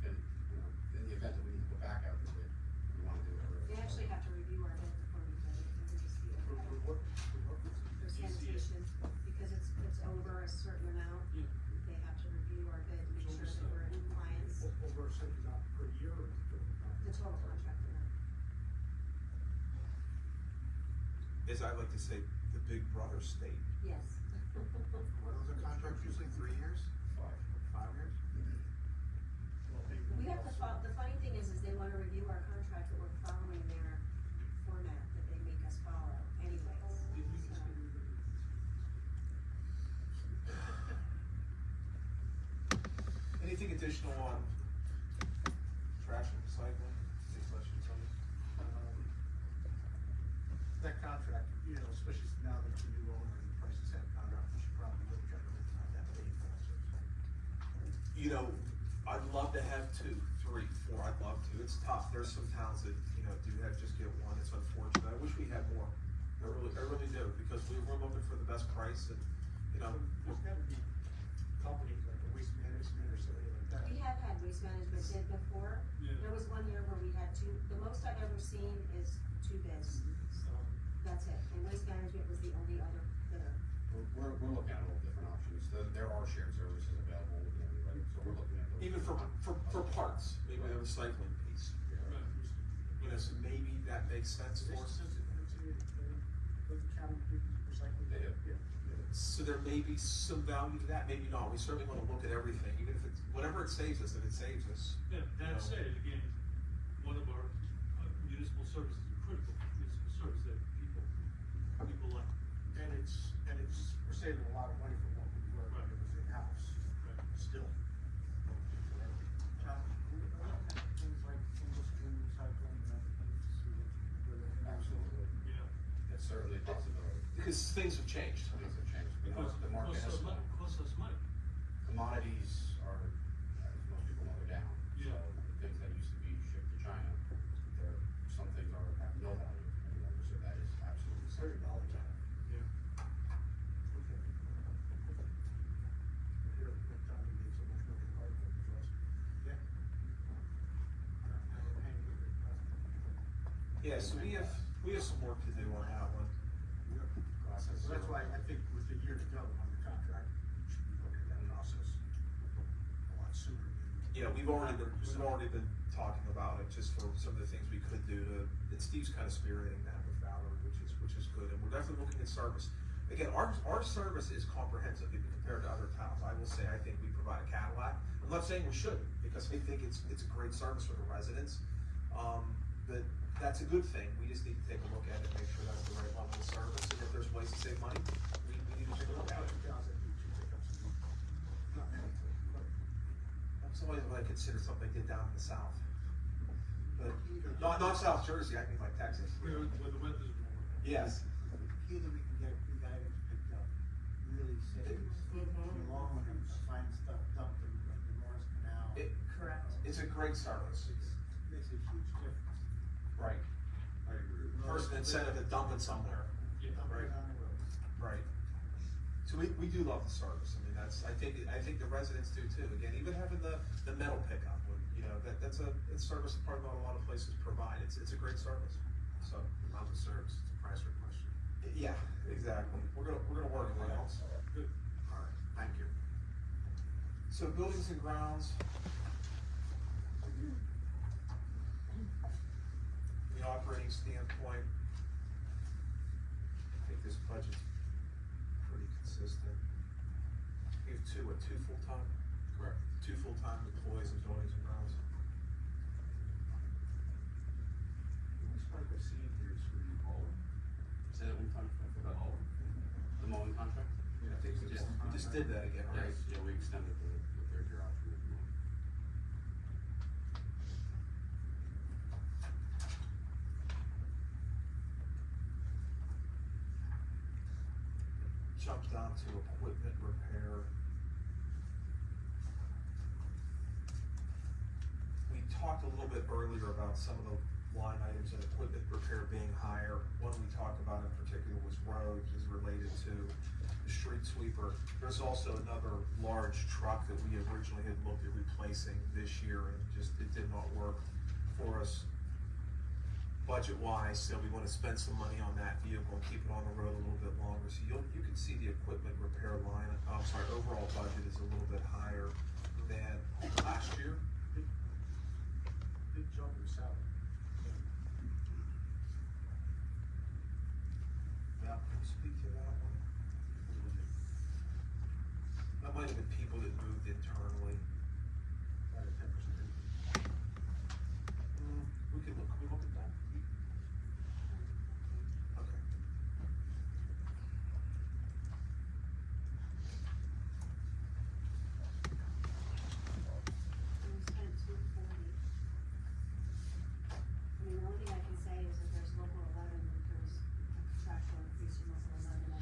and, in the event that we need to go back out to bid, we wanna do it early. They actually have to review our bid before we bid it, and we just do it. For sanitation, because it's over a certain amount, Yeah. they have to review our bid, make sure that we're in compliance, Over a certain amount per year or? the total contract amount. As I like to say, the big brother state. Yes. What are the contracts usually, 3 years? 5 years? We have to the funny thing is they wanna review our contract, but we're following their format that they make us follow anyways, so. Anything additional on trash and recycling? Any questions on this? That contract, especially now that it's a new owner and the prices have gone up, we should probably look at it, it's not that big also. I'd love to have 2, 3, 4, I'd love to, it's tough, there's some towns that, do have just get one, it's unfortunate, I wish we had more. I really do, because we're looking for the best price and, There's gotta be companies like a Waste Management or something like that. We have had waste management bid before. Yeah. There was one year where we had 2, the most I've ever seen is 2 bids. That's it, and waste management was the only other bidder. We're looking at all different options. There are shared services available with everybody, so we're looking at those. even for parts, maybe the recycling piece. So maybe that makes sense for us. Does the county do recycling? They do. Yeah. So there may be some value to that, maybe not, we certainly wanna look at everything, even if it's, whatever it saves us, if it saves us. Yeah, that said, again, one of our municipal services, critical municipal service that people like. And we're saving a lot of money from what we were when it was in-house, still. Things like industry recycling and other things. Absolutely. Yeah. It's certainly a possibility. Because things have changed. Things have changed. Because The market has slowed. costs us money. Commodities are, as most people know, they're down. Yeah. So things that used to be shipped to China, some things have no value any longer, so that is absolutely $30 something. a ton. Yeah. Okay. Here, what time we made so much money hard for us. Yeah. Yeah, so we have, We have some work to do on that one. Process. So that's why I think with the year to go on the contract, we should be looking at that process a lot sooner than. Yeah, we've already been talking about it, just for some of the things we could do to, and Steve's kind of spearheading that with Valerie, which is good, and we're definitely looking at service. Again, our service is comprehensive even compared to other towns. I will say, I think we provide a Cadillac. I'm not saying we shouldn't, because I think it's a great service for the residents. But that's a good thing. We just need to take a look at it, make sure that's the right level of service, and if there's ways to save money, we need to take a look at it. Not many, but That's always what I consider something they did down in the south. But, not South Jersey, I mean like Texas. Where the weather's warm. Yes. Either we can get big items picked up, really saves the long ones, find stuff dumped in the Morris Canal. Correct. It's a great service. Makes a huge difference. Right. I agree with you. First incentive to dump it somewhere. Dump Right. it on the road. Right. So we do love the service. I mean, I think the residents do too. Again, even having the metal pickup, that's a service part that a lot of places provide. It's a great service. So. Not the service, it's a price question. Yeah, exactly. We're gonna work on it else. Good. All right, thank you. So buildings and grounds. The operating standpoint, I think this budget's pretty consistent. We have two full-time? Correct. Two full-time employees in buildings and grounds. The spike I see in here is for the mowing. Say that one time, I forgot. The mowing contract? Yeah, I think it's Yeah. We just did that again, right? Yes, yeah, we extended the third year option. with the mowing. Jump down to equipment repair. We talked a little bit earlier about some of the line items in equipment repair being higher. One we talked about in particular was roads, is related to the street sweeper. There's also another large truck that we originally had looked at replacing this year, and it did not work for us budget-wise, so we wanna spend some money on that vehicle and keep it on the road a little bit longer. So you can see the equipment repair line, overall budget is a little bit higher than last year. big jump in salary. Yeah, can you speak to that one? That might have been people that moved internally. About a 10% increase. Can we look at that? Okay. We spent 240. I mean, the only thing I can say is that there's local 11, that there's a contractual increase in local 11.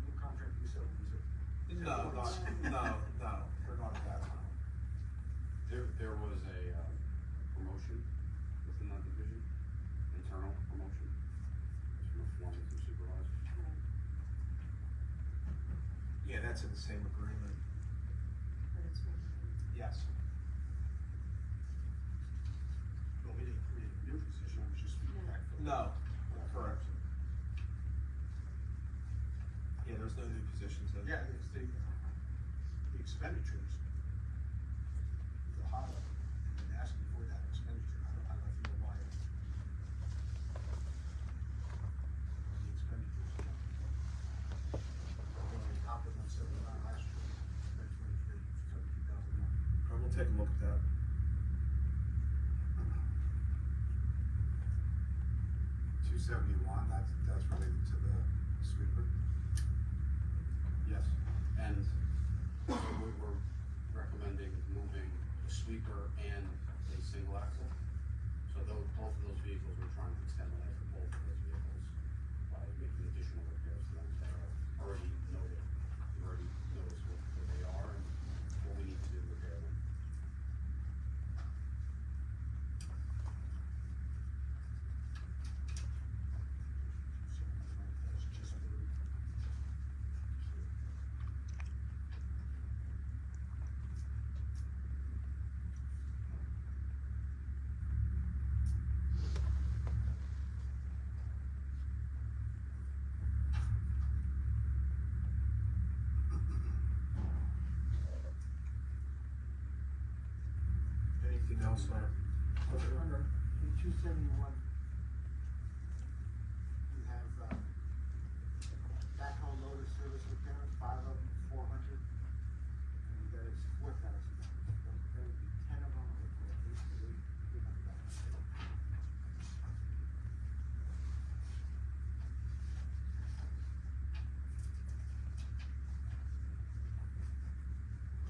New contract we said, these are. No, they're not at that time. There was a promotion within that division, internal promotion, from a foreman to supervisor. Yeah, that's in the same agreement. But it's really. Yes. Well, we didn't create a new position, it was just backfill. No, correct. Yeah, there's no new positions in. Yeah, it's the expenditures. The high, and then asking for that expenditure, I don't know why. The expenditures. Well, the compliments that were on last year, that's when it's been $72,000. All right, we'll take a look at that. $271, that's related to the sweeper. Yes, and we're recommending moving a sweeper and a single axle. So both of those vehicles, we're trying to extend the life of both of those vehicles by making additional repairs to them that are already noted. We've already noticed what they are and what we need to do to repair them. So, that's just for. Anything else, Under, in 271, we have, backhoe loader service repairs, 5 of them, 400. And that is $4,000. So there would be 10 of them, or at least $300.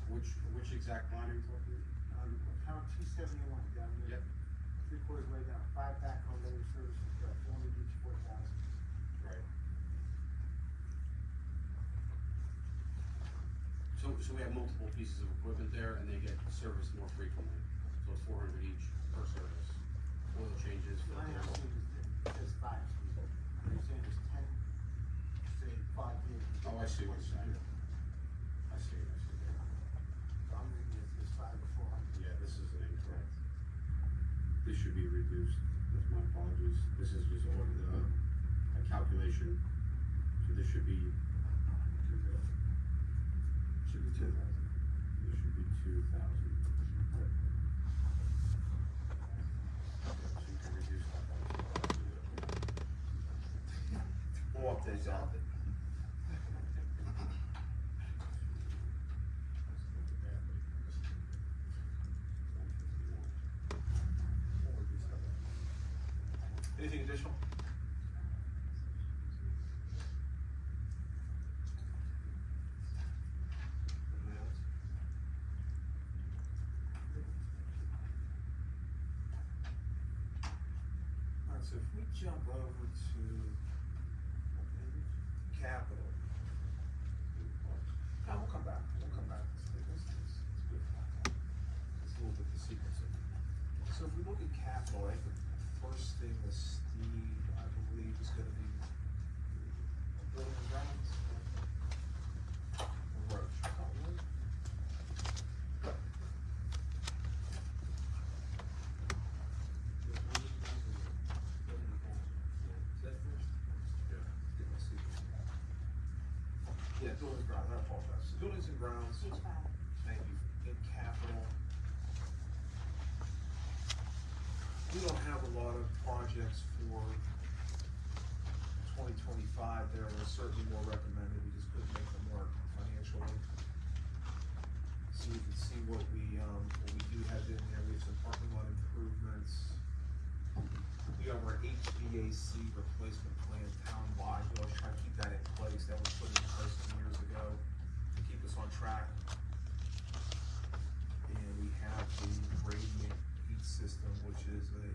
Which exact line are you talking Account 271 down there. Yep. 3/4 way down, 5 backhoe loader service repairs, 400 each, 4,000. Right. So we have multiple pieces of equipment there, and they get serviced more frequently, so it's 400 each per service. Oil changes, The line I'm filters. seeing is, it says 5. Are you saying there's 10, say 5 vehicles? Oh, I see what you're saying. I see. So I'm reading it as 5 or 400. Yeah, this is incorrect. This should be reduced, that's my apologies. This is just a calculation, so this should be 2,000. Should be 2,000. This should be 2,000. So you can reduce that by. We'll update that. Anything additional? Anybody else? Alright, so if we jump over to capital. We'll come back, It's good. It's a little bit the sequence of it. So if we look at capital, I think the first thing that Steve, I believe, is gonna be building and grounds. Or road. Is that first? Yeah. Get my sequence. Yeah, buildings and grounds, I apologize. Buildings and grounds. Page 5. Thank you. In capital. We don't have a lot of projects for 2025. There are certainly more recommended. We just couldn't make them work financially. So you can see what we do have in there. We have some parking lot improvements. We have our HVAC replacement plan townwide. We always try to keep that in place. That was put in place some years ago to keep us on track. And we have the radiant heat system, which is a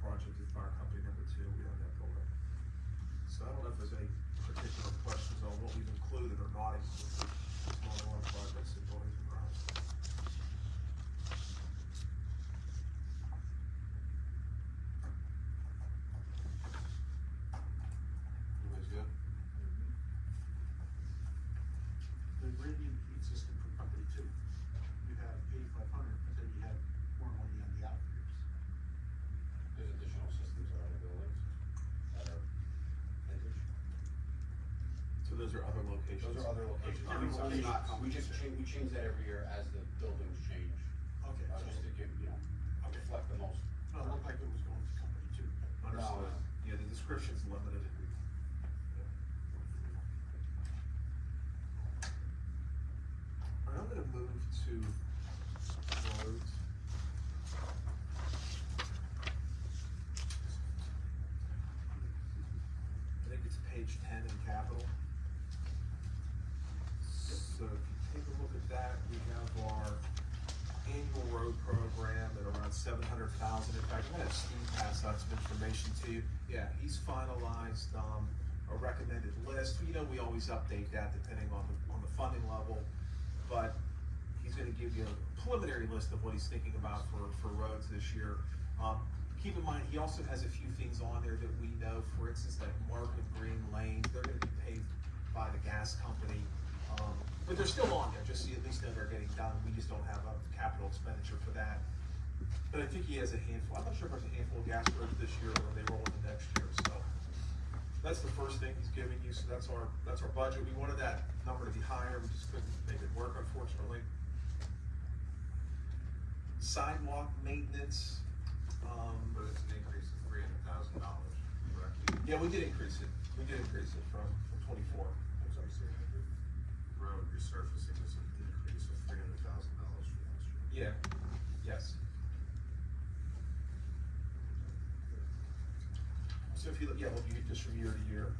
project at Fire Company number 2. We own that building. So I don't know if there's any particular questions on what we've included or not included. It's one of our projects in buildings and grounds. Everybody's good? The radiant heat system from company 2, you have 8,500, but then you have more money on the outfitters. There's additional systems in other buildings that are vintage. So those are other locations? Those are other locations. We change that every year as the buildings change. Okay, Just to give, reflect the most. no, it looked like it was going to company 2. Understood. Yeah, the description's limited. Alright, I'm gonna move to roads. I think it's page 10 in capital. So if you take a look at that, we have our annual road program at around 700,000. In fact, I'm gonna have Steve pass out some information to you. Yeah, he's finalized, a recommended list. We always update that depending on the funding level, but he's gonna give you a preliminary list of what he's thinking about for roads this year. Keep in mind, he also has a few things on there that we know, for instance, like Market Green Lanes, they're gonna be paved by the gas company. But they're still on there, just so you at least know they're getting done. We just don't have a capital expenditure for that. But I think he has a handful. I'm not sure if there's a handful of gas roads this year or they roll into next year, so. That's the first thing he's giving you, so that's our budget. We wanted that number to be higher, we just couldn't make it work, unfortunately. sidewalk maintenance, But it's an increase of $300,000, correct? yeah, we did increase it from 24. Road resurfacing is an increase of $300,000 from last year. Yeah, yes. So if you look, yeah, we'll view this from year to year.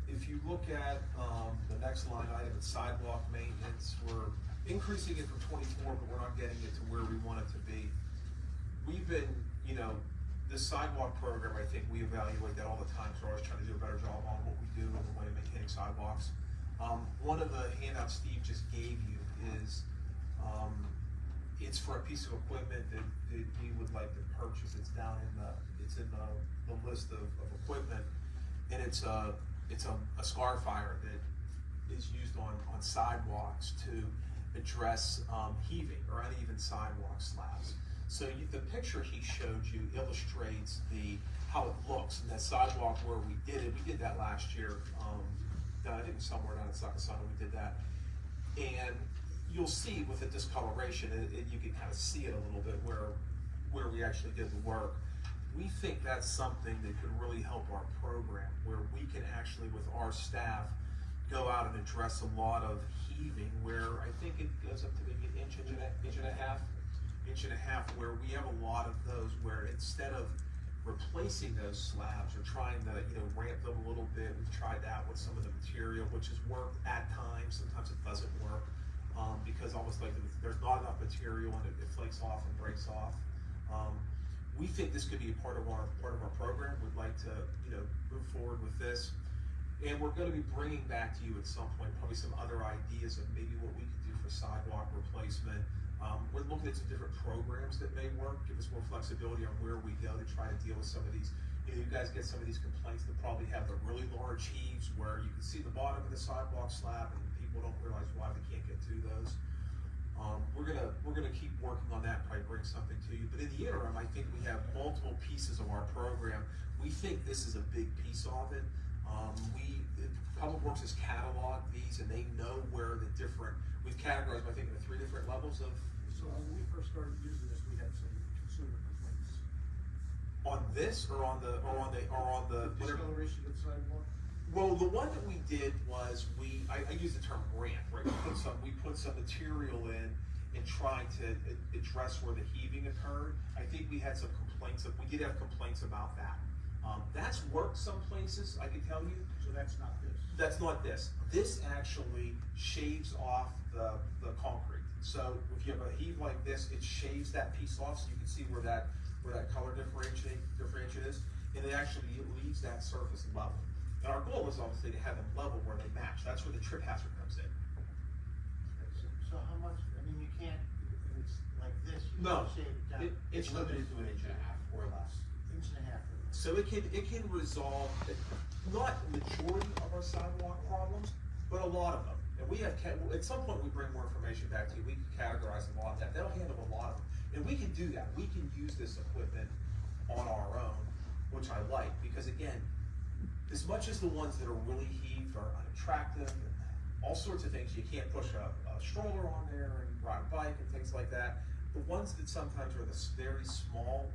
If you look at, the next line item, it's sidewalk maintenance, we're increasing it from 24, but we're not getting it to where we want it to be. We've been, you know, this sidewalk program, I think we evaluate that all the time, so we're always trying to do a better job on what we do and the way of maintaining sidewalks. One of the handouts Steve just gave you is, it's for a piece of equipment that we would like to purchase. It's down in the list of equipment, and it's a scarifier that is used on sidewalks to address heaving or uneven sidewalk slabs. So the picture he showed you illustrates how it looks, and that sidewalk where we did that last year. I think it was somewhere down in Sakasana we did that, and you'll see with the discoloration, you can kind of see it a little bit where we actually did the work. We think that's something that could really help our program, where we can actually, with our staff, go out and address a lot of heaving, where I think it goes up to maybe an inch and a half, where we have a lot of those, where instead of replacing those slabs or trying to, ramp them a little bit, we've tried that with some of the material, which has worked at times. Sometimes it doesn't work, because almost like there's not enough material and it flakes off and breaks off. We think this could be a part of our program. We'd like to, move forward with this. And we're gonna be bringing back to you at some point, probably some other ideas of maybe what we could do for sidewalk replacement. We're looking at some different programs that may work, give us more flexibility on where we go to try to deal with some of these. You guys get some of these complaints that probably have the really large heaves where you can see the bottom of the sidewalk slab and people don't realize why they can't get to those. We're gonna keep working on that, probably bring something to you. But in the interim, I think we have multiple pieces of our program. We think this is a big piece of it. Public Works has cataloged these, and they know where the different. We've categorized, I think, into 3 different levels of. So when we first started using this, we had some consumer complaints. On this or on the Discoloration of the sidewalk? Well, the one that we did was I use the term ramp, right? We put some material in and tried to address where the heaving occurred. I think we had some complaints we did have complaints about that. That's worked some places, I can tell you. So that's not this? That's not this. This actually shaves off the concrete. So if you have a heave like this, it shaves that piece off, so you can see where that color differentiate is, and it actually leaves that surface level. And our goal is obviously to have them level where they match. That's where the trip hazard comes in. So how much, you can't, if it's like this, you No, can shave it down. It's limited to an inch and a half or less. Inch and a half. So it can resolve, not majority of our sidewalk problems, but a lot of them. And we have, at some point we bring more information back to you, we can categorize a lot of that, that'll handle a lot of them. And we can do that, we can use this equipment on our own, which I like, because again, as much as the ones that are really heaved are unattractive, and all sorts of things, you can't push a stroller on there and ride a bike and things like that. The ones that sometimes are the very small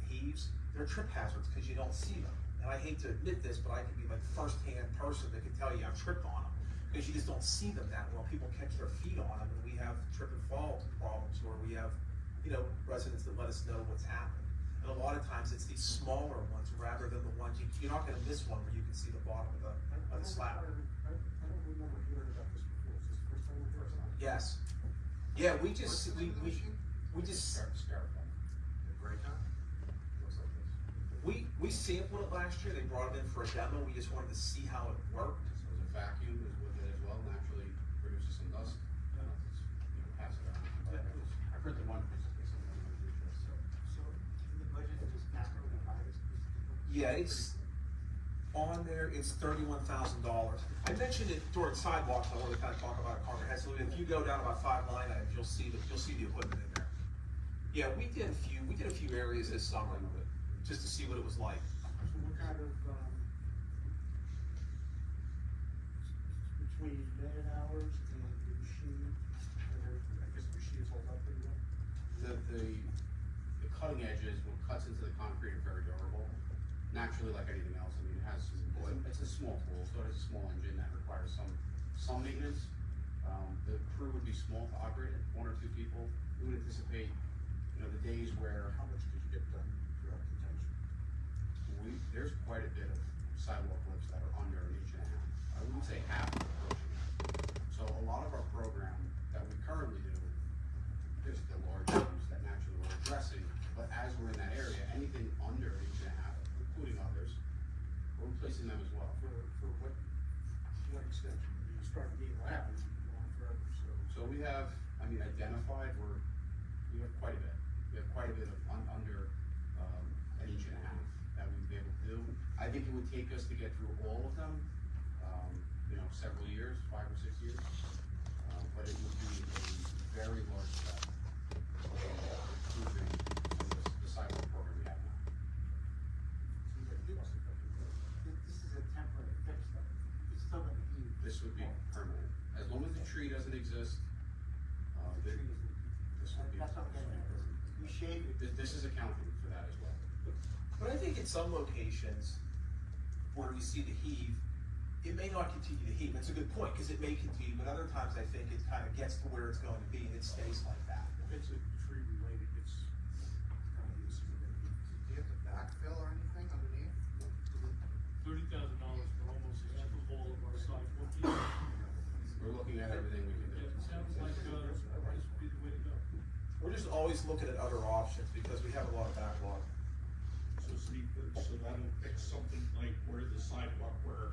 heaves, they're trip hazards because you don't see them. And I hate to admit this, but I can be like the first-hand person that can tell you I've tripped on them because you just don't see them that well. People catch their feet on them, and we have trip and fall problems where we have, residents that let us know what's happened. And a lot of times it's these smaller ones rather than the ones you're not going to miss one where you can see the bottom of the slab. I don't remember hearing about this before. Is this the first time we heard about it? Yes. Yeah, we just What's the name of the machine? Styrofoam. The gray kind? Looks like this. we sampled it last year. They brought it in for a demo. We just wanted to see how it worked. So there's a vacuum is with it as well, naturally produces some dust. I don't know if it's, pass it around. But I've heard the one piece of something like that. So in the budget, is capital to buy this piece of equipment? Yeah, it's on there. It's $31,000. I mentioned it during sidewalks. I wanted to kind of talk about it comprehensively. If you go down about 5 line items, you'll see the equipment in there. Yeah, we did a few areas this summer just to see what it was like. So what kind of between man-hours and the machine, I guess the machine is hold up pretty well. The cutting edges, what cuts into the concrete are very durable. Naturally, like anything else, I mean, it has, it's a small tool, so it has a small engine that requires some maintenance. The crew would be small to operate it, 1 or 2 people. We would anticipate, the days where How much did you get done throughout detention? there's quite a bit of sidewalk lifts that are under 1.5 inches. I wouldn't say half are approaching that. So a lot of our program that we currently do, there's the large issues that naturally we're addressing, but as we're in that area, anything under 1.5 inches, including others, we're replacing them as well. For what extent? You start being loud, it's been going on forever, so. So we have, identified, we have quite a bit. We have quite a bit of under 1.5 inches that we'd be able to do. I think it would take us to get through all of them, several years, 5 or 6 years. But it would be a very large step in improving the sidewalk program we have now. This is a temporary fix, though. It's still gonna be. This would be permanent. As long as the tree doesn't exist, this would be. That's what I'm getting at. You shave it. This is accounting for that as well. But I think in some locations where we see the heave, it may not continue to heave. That's a good point, because it may continue, but other times I think it kind of gets to where it's going to be and it stays like that. If it's a tree related, it's kind of easy to get. Do you have to backfill or anything underneath? $30,000 for almost half of all of our sidewalk. We're looking at everything we can do. It sounds like, this would be the way to go. We're just always looking at other options because we have a lot of backlog. So Steve, so that'll fix something like where the sidewalk, where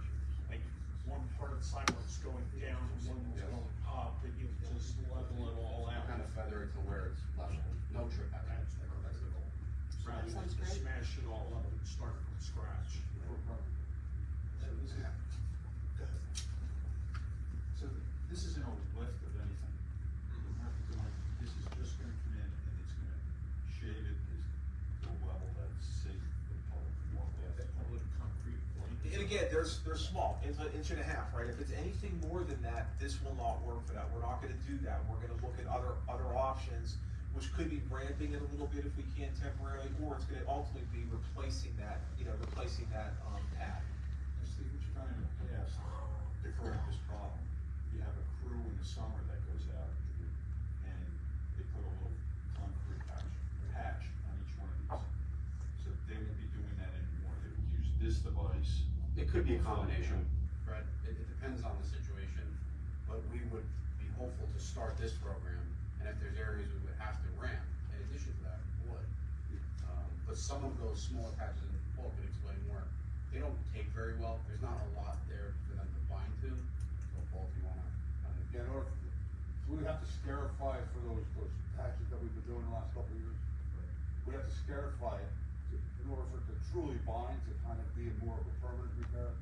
like one part of the sidewalk's going down, and one's Yes. going up, and you just level it all out. Kind of feather it to where it's level. No trip hazards. That's the goal. Rather than Sounds to great. smash it all up and start from scratch. So this is, go ahead. So this isn't a lift of anything. We're not doing, this is just gonna come in and it's gonna shave it to a level that's safe for the public to walk on. That public concrete plank. And again, there's small, it's 1.5 inches, right? If it's anything more than that, this will not work for that. We're not gonna do that. We're gonna look at other options, which could be ramping it a little bit if we can temporarily, or it's gonna ultimately be replacing that pad. Steve, what you've done in the past to correct this problem, you have a crew in the summer that goes out and they put a little concrete patch on each one of these. So they won't be doing that anymore, they would use this device. It could be a combination, Fred. It depends on the situation, but we would be hopeful to start this program, and if there's areas we would have to ramp, in addition to that, we would. But some of those smaller patches, and Paul could explain more, they don't take very well. There's not a lot there for them to bind to. So Paul, if you wanna kind of. Yeah, in order, so we have to scarify for those patches that we've been doing the last couple of years. We have to scarify it in order for it to truly bind, to kind of be more of a permanent repair.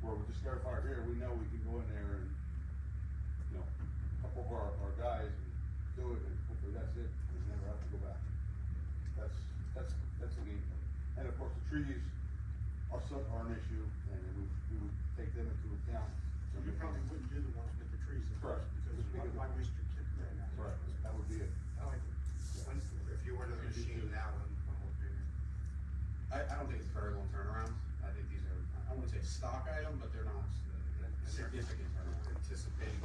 Where with the scarifier here, we know we can go in there and, a couple of our guys do it, and hopefully that's it, we never have to go back. That's the game plan. And of course, the trees are an issue, and we would take them into account. So you probably wouldn't do the ones with the trees in Correct. first, because why waste your kit right now? Correct, that would be it. If you order the machine now, when will it be? I don't think it's a very long turnaround. I think these are, I wouldn't say a stock item, but they're not a significant turnaround. Anticipating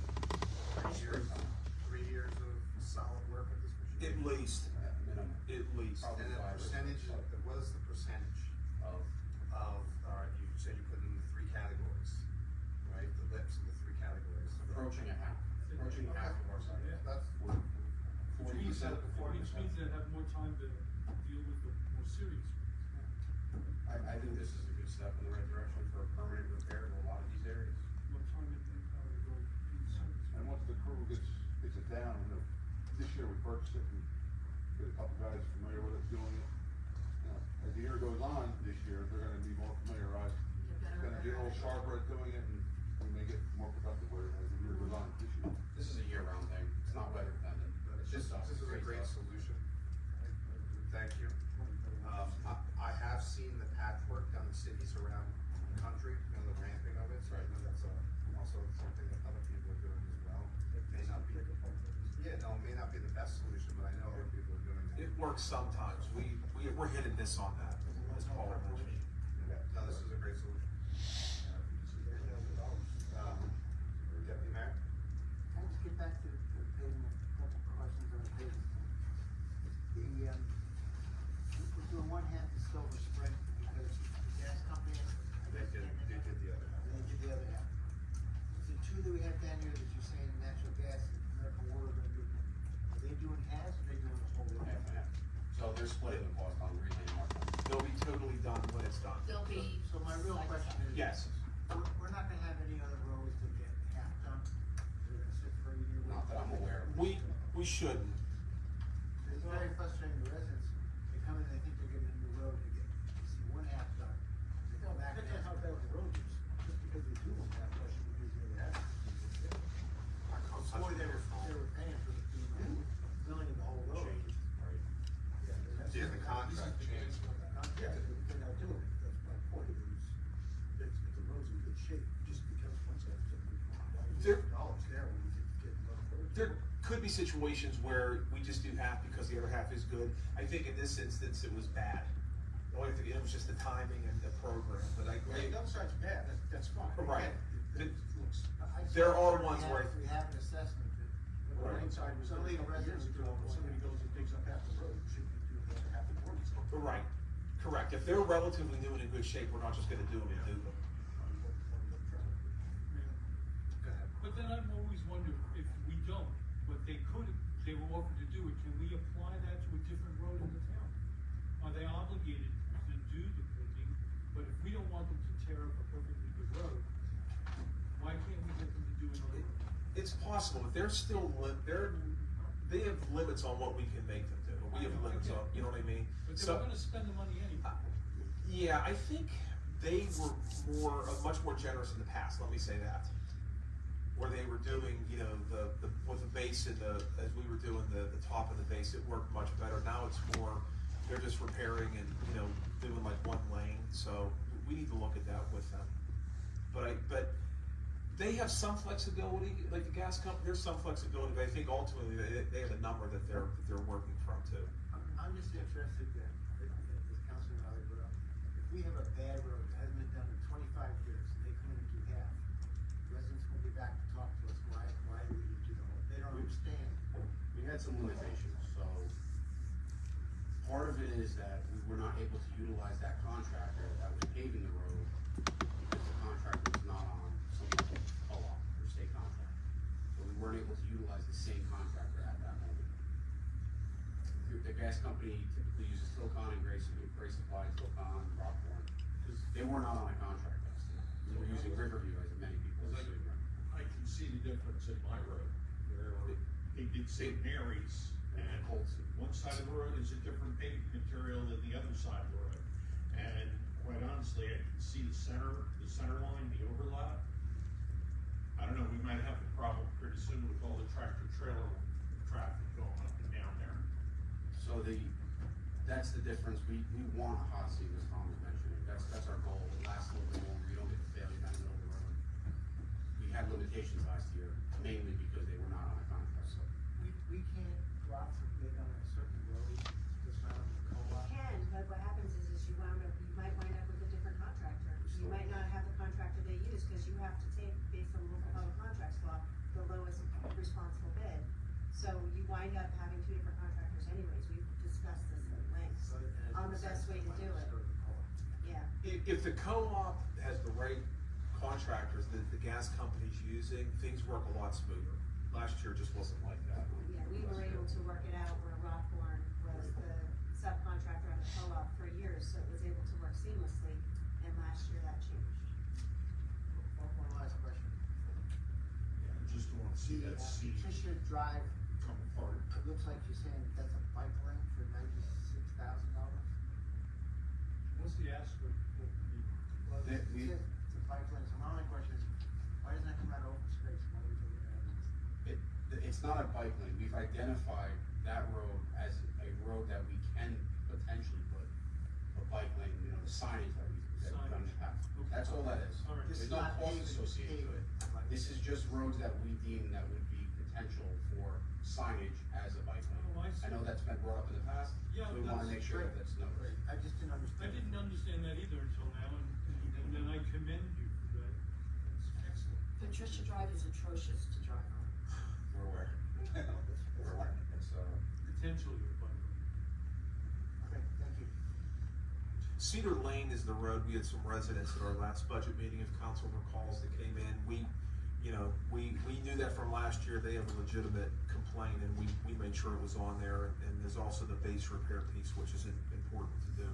3 years of solid work with this machine? At least, Minimum. at least. Probably And the 5 or 6. percentage, what is the percentage Of, you said you put in the 3 categories, right? The lips in the 3 categories. approaching a half of our side. Yeah, that's, 40%. Which means they have more time to deal with the more serious ones. I think this is a good step in the right direction for a permanent repair of a lot of these areas. More time to think how to go do the serious. And once the crew gets it down, this year we purchased it, and get a couple guys familiar with us doing it. As the year goes on this year, they're gonna be more familiarized. It's gonna be a little sharper at doing it, and we may get more productive with it as the year goes on this year. This is a year-round thing. It's not weather dependent. It's just us. this is a great solution. Thank you. I have seen the patchwork done in cities around the country, the ramping of it, so I know that's also something that works sometimes, we're hitting this on that, as Paul mentioned. No, this is a great solution. Deputy Mayor? Can I just get back to paving, a couple questions on the paving? We're doing one half of Silver Spring because the gas company. They did the other half. And they did the other half. Is it true that we have down here that you're saying natural gas and American Water are gonna do, are they doing halves or are they doing the whole Half thing? and half. So they're splitting the cost on Relay and Markham. They'll be totally done when it's done. There'll be. So my real like- question is. Yes. We're not gonna have any other roads that get half done? They're gonna sit for a year? Not that I'm aware of. We shouldn't. It's very frustrating to residents, they come in, they think they're getting a new road, they see one half done, they go back. That's how bad the road is, just because they do one half, doesn't mean they're gonna have. Or they were paying for the billing of the whole road. Yeah, the contract changed. Contract, they're not doing it, that's my point, if the road's in good shape, just because once I have dollars there, when you get roads. There could be situations where we just do half because the other half is good. I think in this instance, it was bad. The only thing, it was just the timing and the program, but I. Yeah, the other side's bad, that's fine. Right. It looks. There are ones where- We have an assessment that, the Right. right side was only a residence ago, when somebody goes and digs up half the road, should be doing the other half of the road. Right, correct. If they're relatively new and in good shape, we're not just gonna do them and do them. Go ahead. But then I've always wondered, if we don't, but they were offered to do it, can we apply that to a different road in the town? Are they obligated to do the paving, but if we don't want them to tear up a perfectly good road, why can't we get them to do another road? It's possible, but they're still, they have limits on what we can make them do. We have limits on, you know what I mean? But they So- were gonna spend the money anyway. Yeah, I think they were much more generous in the past, let me say that. Where they were doing, you know, with the base and as we were doing the top of the base, it worked much better. Now it's more, they're just repairing and, you know, doing like one lane, so we need to look at that with them. But they have some flexibility, like the gas company, there's some flexibility, but I think ultimately they have a number that they're working from too. I'm just interested that, as Councilman Riley brought up, if we have a bad road, that hasn't been done in 25 years, and they come in and do half, residents will be back to talk to us, why do we need to do the whole, they don't understand. We had some limitations, so part of it is that we were not able to utilize that contractor that was paving the road because the contractor was not on some co-op or state contract. So we weren't able to utilize the same contractor at that moment. The gas company typically uses Tilcon and Gray Supply, Tilcon, Rockborn, because they were not on a contract last year. We were using Riverview, as many people Like, assume. I can see the difference in my road, where they did St. Mary's, and one side of the road is a different paving material than the other side of the road. And quite honestly, I can see the center line, the overlap. I don't know, we might have a problem pretty soon with all the tractor trailer traffic going up and down there. So that's the difference, we want a hot seat, as Tom was mentioning, that's our goal, it lasts a little bit longer, you don't get the failure down the middle of the road. We had limitations last year, mainly because they were not on a contract, so. We can't go out for bid on a certain road, just around the co-op. Can, but what happens is you might wind up with a different contractor. You might not have the contractor they use, cause you have to take, based on local public contracts law, the lowest responsible bid. So you wind up having two different contractors anyways, we've discussed this at length, on the best way to do it. Yeah, If the co-op has the right contractors that the gas company's using, things work a lot smoother. Last year just wasn't like that. yeah, we were able to work it out where Rockborn was the subcontractor on the co-op for years, so it was able to work seamlessly, and last year that changed. One last question. I just don't wanna see that seat Patricia Drive, come apart. it looks like you're saying that's a bike lane for $96,000? What's the ask for? Well, They- it says it's a bike lane, so my only question is, why doesn't that come out of open space? Why are we taking it out of It's not a bike lane, we've identified that road as a road that we can potentially put a bike lane, you know, the signage that we've done in the past. That's all that is. All right. There's It's no not cost paved, associated to it. paved. This is just roads that we deem that would be potential for signage as a bike Oh, I lane. see. I know that's been brought up in the past, Yeah, So we wanna make sure that that's noted. Right, I just didn't I understand. didn't understand that either until now, and then I commend you for that. That's excellent. Patricia Drive is atrocious to drive on. We're aware. We're aware. It's, Potentially, but. Okay, thank you. Cedar Lane is the road, we had some residents at our last budget meeting, if council recalls, that came in, we knew that from last year, they have a legitimate complaint, and we made sure it was on there, and there's also the base repair piece, which is important to do.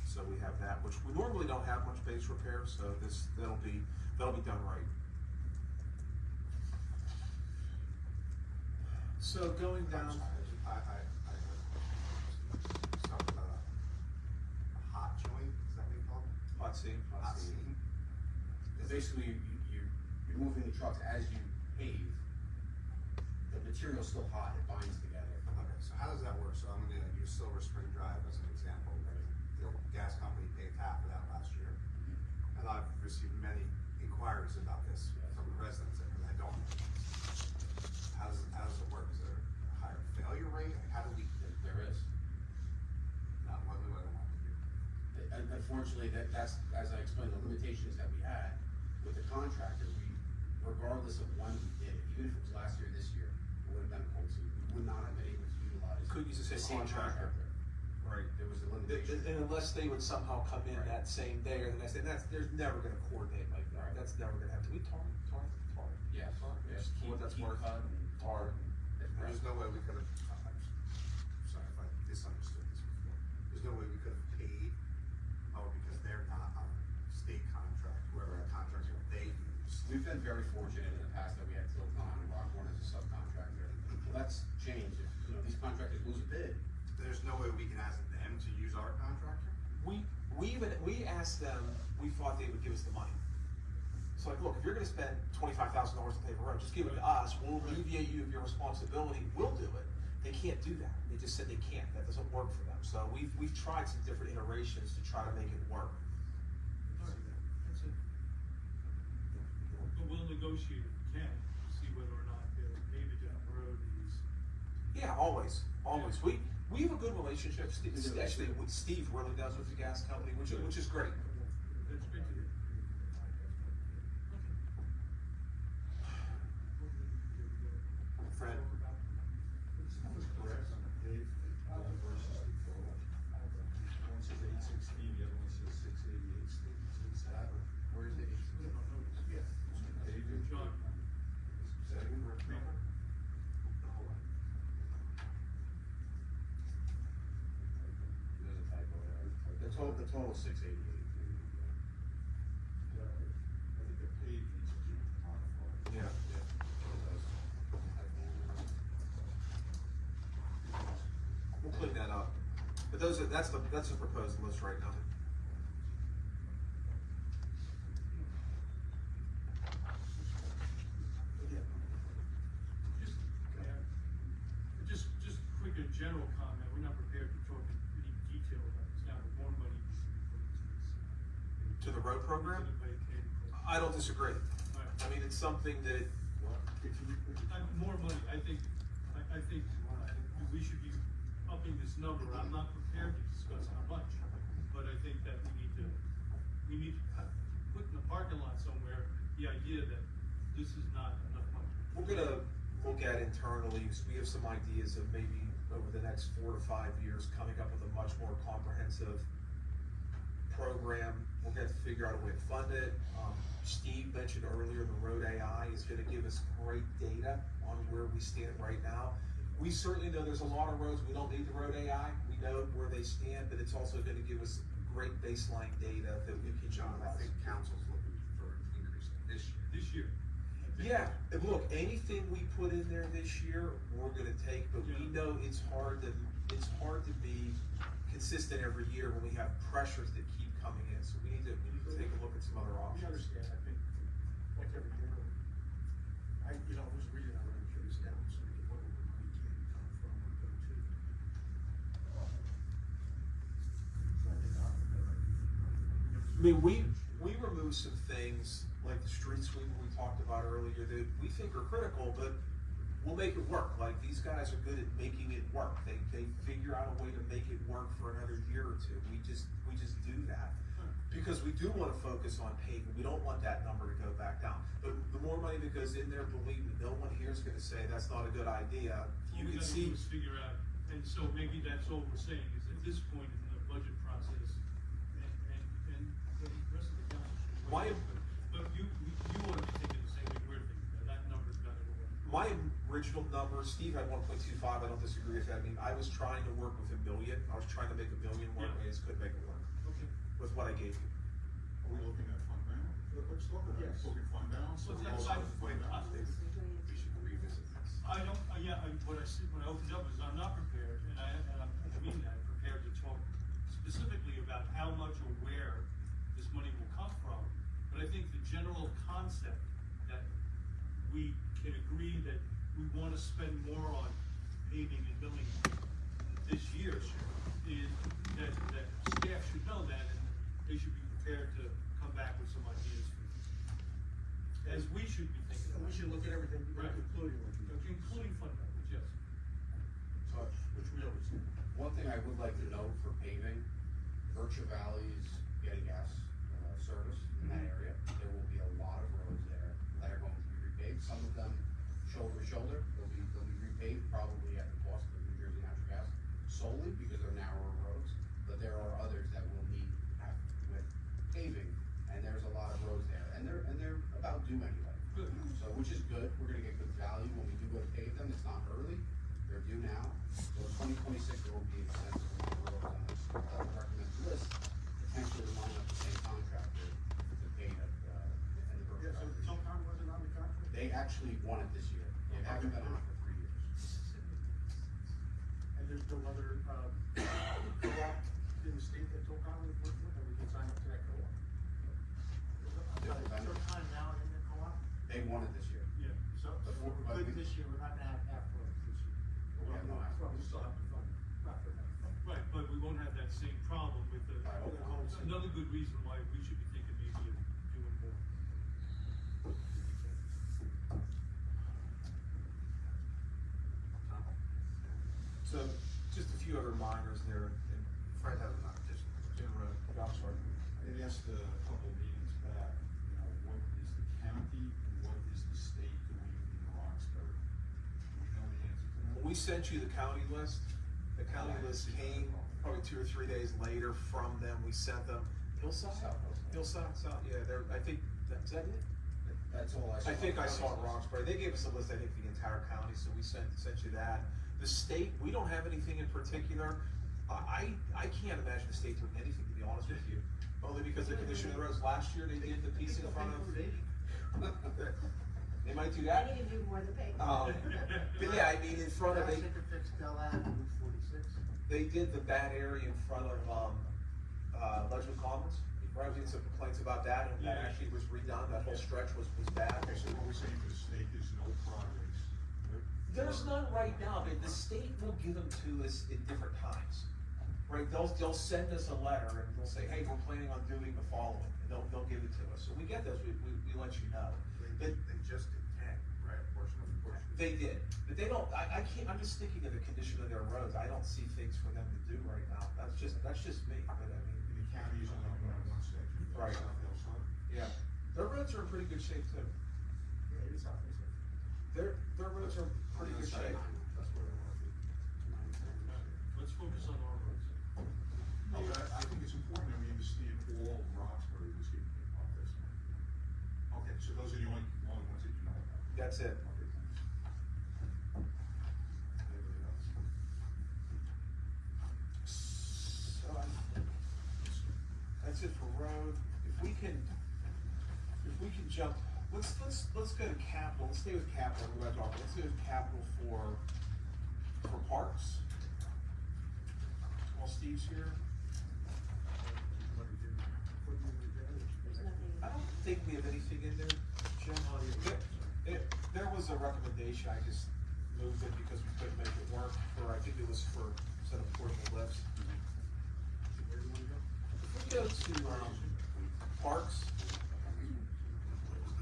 So we have that, which we normally don't have much base repair, so that'll be done right. So going down. I some, a hot joint, is that what you call it? Hot seam. Hot seam. basically, you're moving the trucks as you pave. The material's still hot, it binds together. Okay, so how does that work? So I'm gonna use Silver Spring Drive as an example. The gas company paid half of that last year. And I've received many inquiries about this from the residents, and I don't. How does it work? Is there a higher failure rate? Like, how do we? There is. Not one way I want to do. Unfortunately, that's, as I explained, the limitations that we had with the contractor, regardless of when we did it, even if it was last year, this year, it would have been a cold season. We would not have been able to utilize. Could use the same contractor. Right, there was a limitation. And unless they would somehow come in Right. that same day or the next day, there's never gonna coordinate like that. Right. That's never gonna happen. We tar. Yes, yes, That's keep Mark. cut and Tar. There's no way we could have, I'm sorry if I misunderstood this before. There's no way we could have paid, because they're not on a state contract, whoever the contractor they use. We've been very fortunate in the past that we had Tilcon and Rockborn as a subcontractor. Well, that's changed. If, these contractors lose a bid. There's no way we can ask them to use our contractor? We asked them, we thought they would give us the money. So like, look, if you're gonna spend $25,000 to pave a road, just give it to us, we'll alleviate you of your responsibility, we'll do it. They can't do that, they just said they can't, that doesn't work for them. So we've tried some different iterations to try to make it work. Alright, that's it. But we'll negotiate if we can, to see whether or not maybe down the road is. Yeah, always. We have a good relationship, actually, with Steve really does with the gas company, which is great. That's great to hear. Fred? Correct on the pave, versus the total. One says 816, the other one says 688, states that. Where is it? Yeah. Paving. John. Is that a correct number? There's a typo there. The total is 688. Yeah, I think the pave needs to be modified. Yeah. We'll clean that up. But that's the proposed list right now. Just quick, a general comment, we're not prepared to talk in any detail about this now, but more money needs to be put into this. To the road program? To the Medicaid program. I don't disagree. Alright. I mean, it's something that, More money, I think we should be upping this number, I'm not prepared to discuss how much, but I think that we need to put in the parking lot somewhere, the idea that this is not enough money. we're gonna look at internally, because we have some ideas of maybe over the next 4 to 5 years, coming up with a much more comprehensive program. We're gonna figure out a way to fund it. Steve mentioned earlier, the road AI is gonna give us great data on where we stand right now. We certainly know there's a lot of roads, we don't need the road AI, we know where they stand, but it's also gonna give us great baseline data that we can John, I utilize. think council's looking for an increase this year. This year. Yeah, and look, anything we put in there this year, we're gonna take, but we know it's hard to be consistent every year when we have pressures that keep coming in, so we need to take a look at some other We options. understand, I think, like every year, was reading, I was curious, so what would the money can come from or go to? So I think I mean, we removed some things, like the street sweeper we talked about earlier, that we think are critical, but we'll make it work, like, these guys are good at making it work, they figure out a way to make it work for another year or two, we just do that. Because we do wanna focus on paving, we don't want that number to go back down, but the more money that goes in there, believe me, no one here is gonna say that's not a good idea. You All we can gotta see, do is figure out, and so maybe that's all we're saying, is at this point in the budget process, and the rest of the council should. My- But you ought to be thinking the same thing we're thinking, that number's gotta go up. my original number, Steve had 1.25, I don't disagree with that, I mean, I was trying to work with $1 million, I was trying to make $1 million work, Yeah. I just couldn't make it work, Okay. with what I gave you. Are we looking at fund balance? Let's talk about it. Yes. Looking fund balance? Well, We're that's also fine. fund balance. We should revisit this. I don't, what I opened up is I'm not prepared, and I mean that, I'm prepared to talk specifically about how much or where this money will come from. But I think the general concept that we can agree that we wanna spend more on paving and milling this year is that staff should know that, and they should be prepared to come back with some ideas for, as we should be thinking. And we should look at everything, Right. including what you. Including fund balance, yes. Which we always do. One thing I would like to note for paving, Berkshire Valley is getting gas, service in that area. There will be a lot of roads there that are going to be repaved, some of them shoulder to shoulder, they'll be repaved probably at the cost of New Jersey Natural Gas solely because they're narrower roads, but there are others that will need help with paving, and there's a lot of roads there, and they're about due anyway. Good. So, which is good, we're gonna get good value when we do go to pave them, it's not early, they're due now. So in 2026, there will be extensive amount of roads on this, I would recommend the list, potentially line up the same contractor to pave at, in the Berkshire Yeah, so Valley. Tilcon wasn't on the contract? They actually won it this year, it hasn't been on for 3 years. And there's no other, co-op in the state that Tilcon was working with, and we can sign up to that co-op? Different vendor. Tilcon now in the co-op? They won it this year. Yeah. So, Before- we're but good we- this year, we're not gonna have afterwards this year. We have no afterwards. Well, we still have to fund, not for that. Right, but we won't have that same problem with the, I hope not. another good reason why we should be thinking maybe of doing more. So, just a few other minors there, and Fred has an addition. I'm sorry. I asked a couple meetings back, you know, what is the county and what is the state doing in Roxbury? Do we know the answer to that? When we sent you the county list, the county list came probably 2 or 3 days later from them, we sent them Hillside? Hillside, yeah, I think, is that it? That's all I saw. I think I saw it Roxbury, they gave us a list, I think, for the entire county, so we sent you that. The state, we don't have anything in particular, I can't imagine the state doing anything, to be honest with you. Only because of the condition of the roads, last year they did the piece in front of. They might do They that. need to do more than pay. But yeah, I mean, in front of, Perhaps they could fix Del Ave and Route 46. they did the bad area in front of, Ledgewood Commons. Right, we had some complaints about that, and that Yeah. actually was redone, that whole stretch was bad. Okay, so what we're saying for the state is no progress. There's none right now, but the state will give them to us at different times. Right, they'll send us a letter and they'll say, hey, we're planning on doing the following, and they'll give it to us. So we get those, we let you know. They just did 10, right, portion. They did, but they don't, I can't, I'm just thinking of the condition of their roads, I don't see things for them to do right now, that's just me, but I mean, And the county is only on one section. Right. South Hillside. yeah. Their roads are in pretty good shape too, Yeah, it is out there. their roads are in pretty good shape. That's where they're working. Let's focus on our roads. No, but I think it's important that we understand all Roxbury was getting hit by this. Okay, so those are the only ones that you know about. That's it. Okay, thanks. Anybody else? So, that's it for road, if we can jump, let's go to capital, let's stay with capital, we're about to talk, let's go to capital for parks. While Steve's here, I don't think we have anything in there, Jim. There was a recommendation, I just moved it because we couldn't make it work for, I think it was for set of portable lifts. If we go to, parks,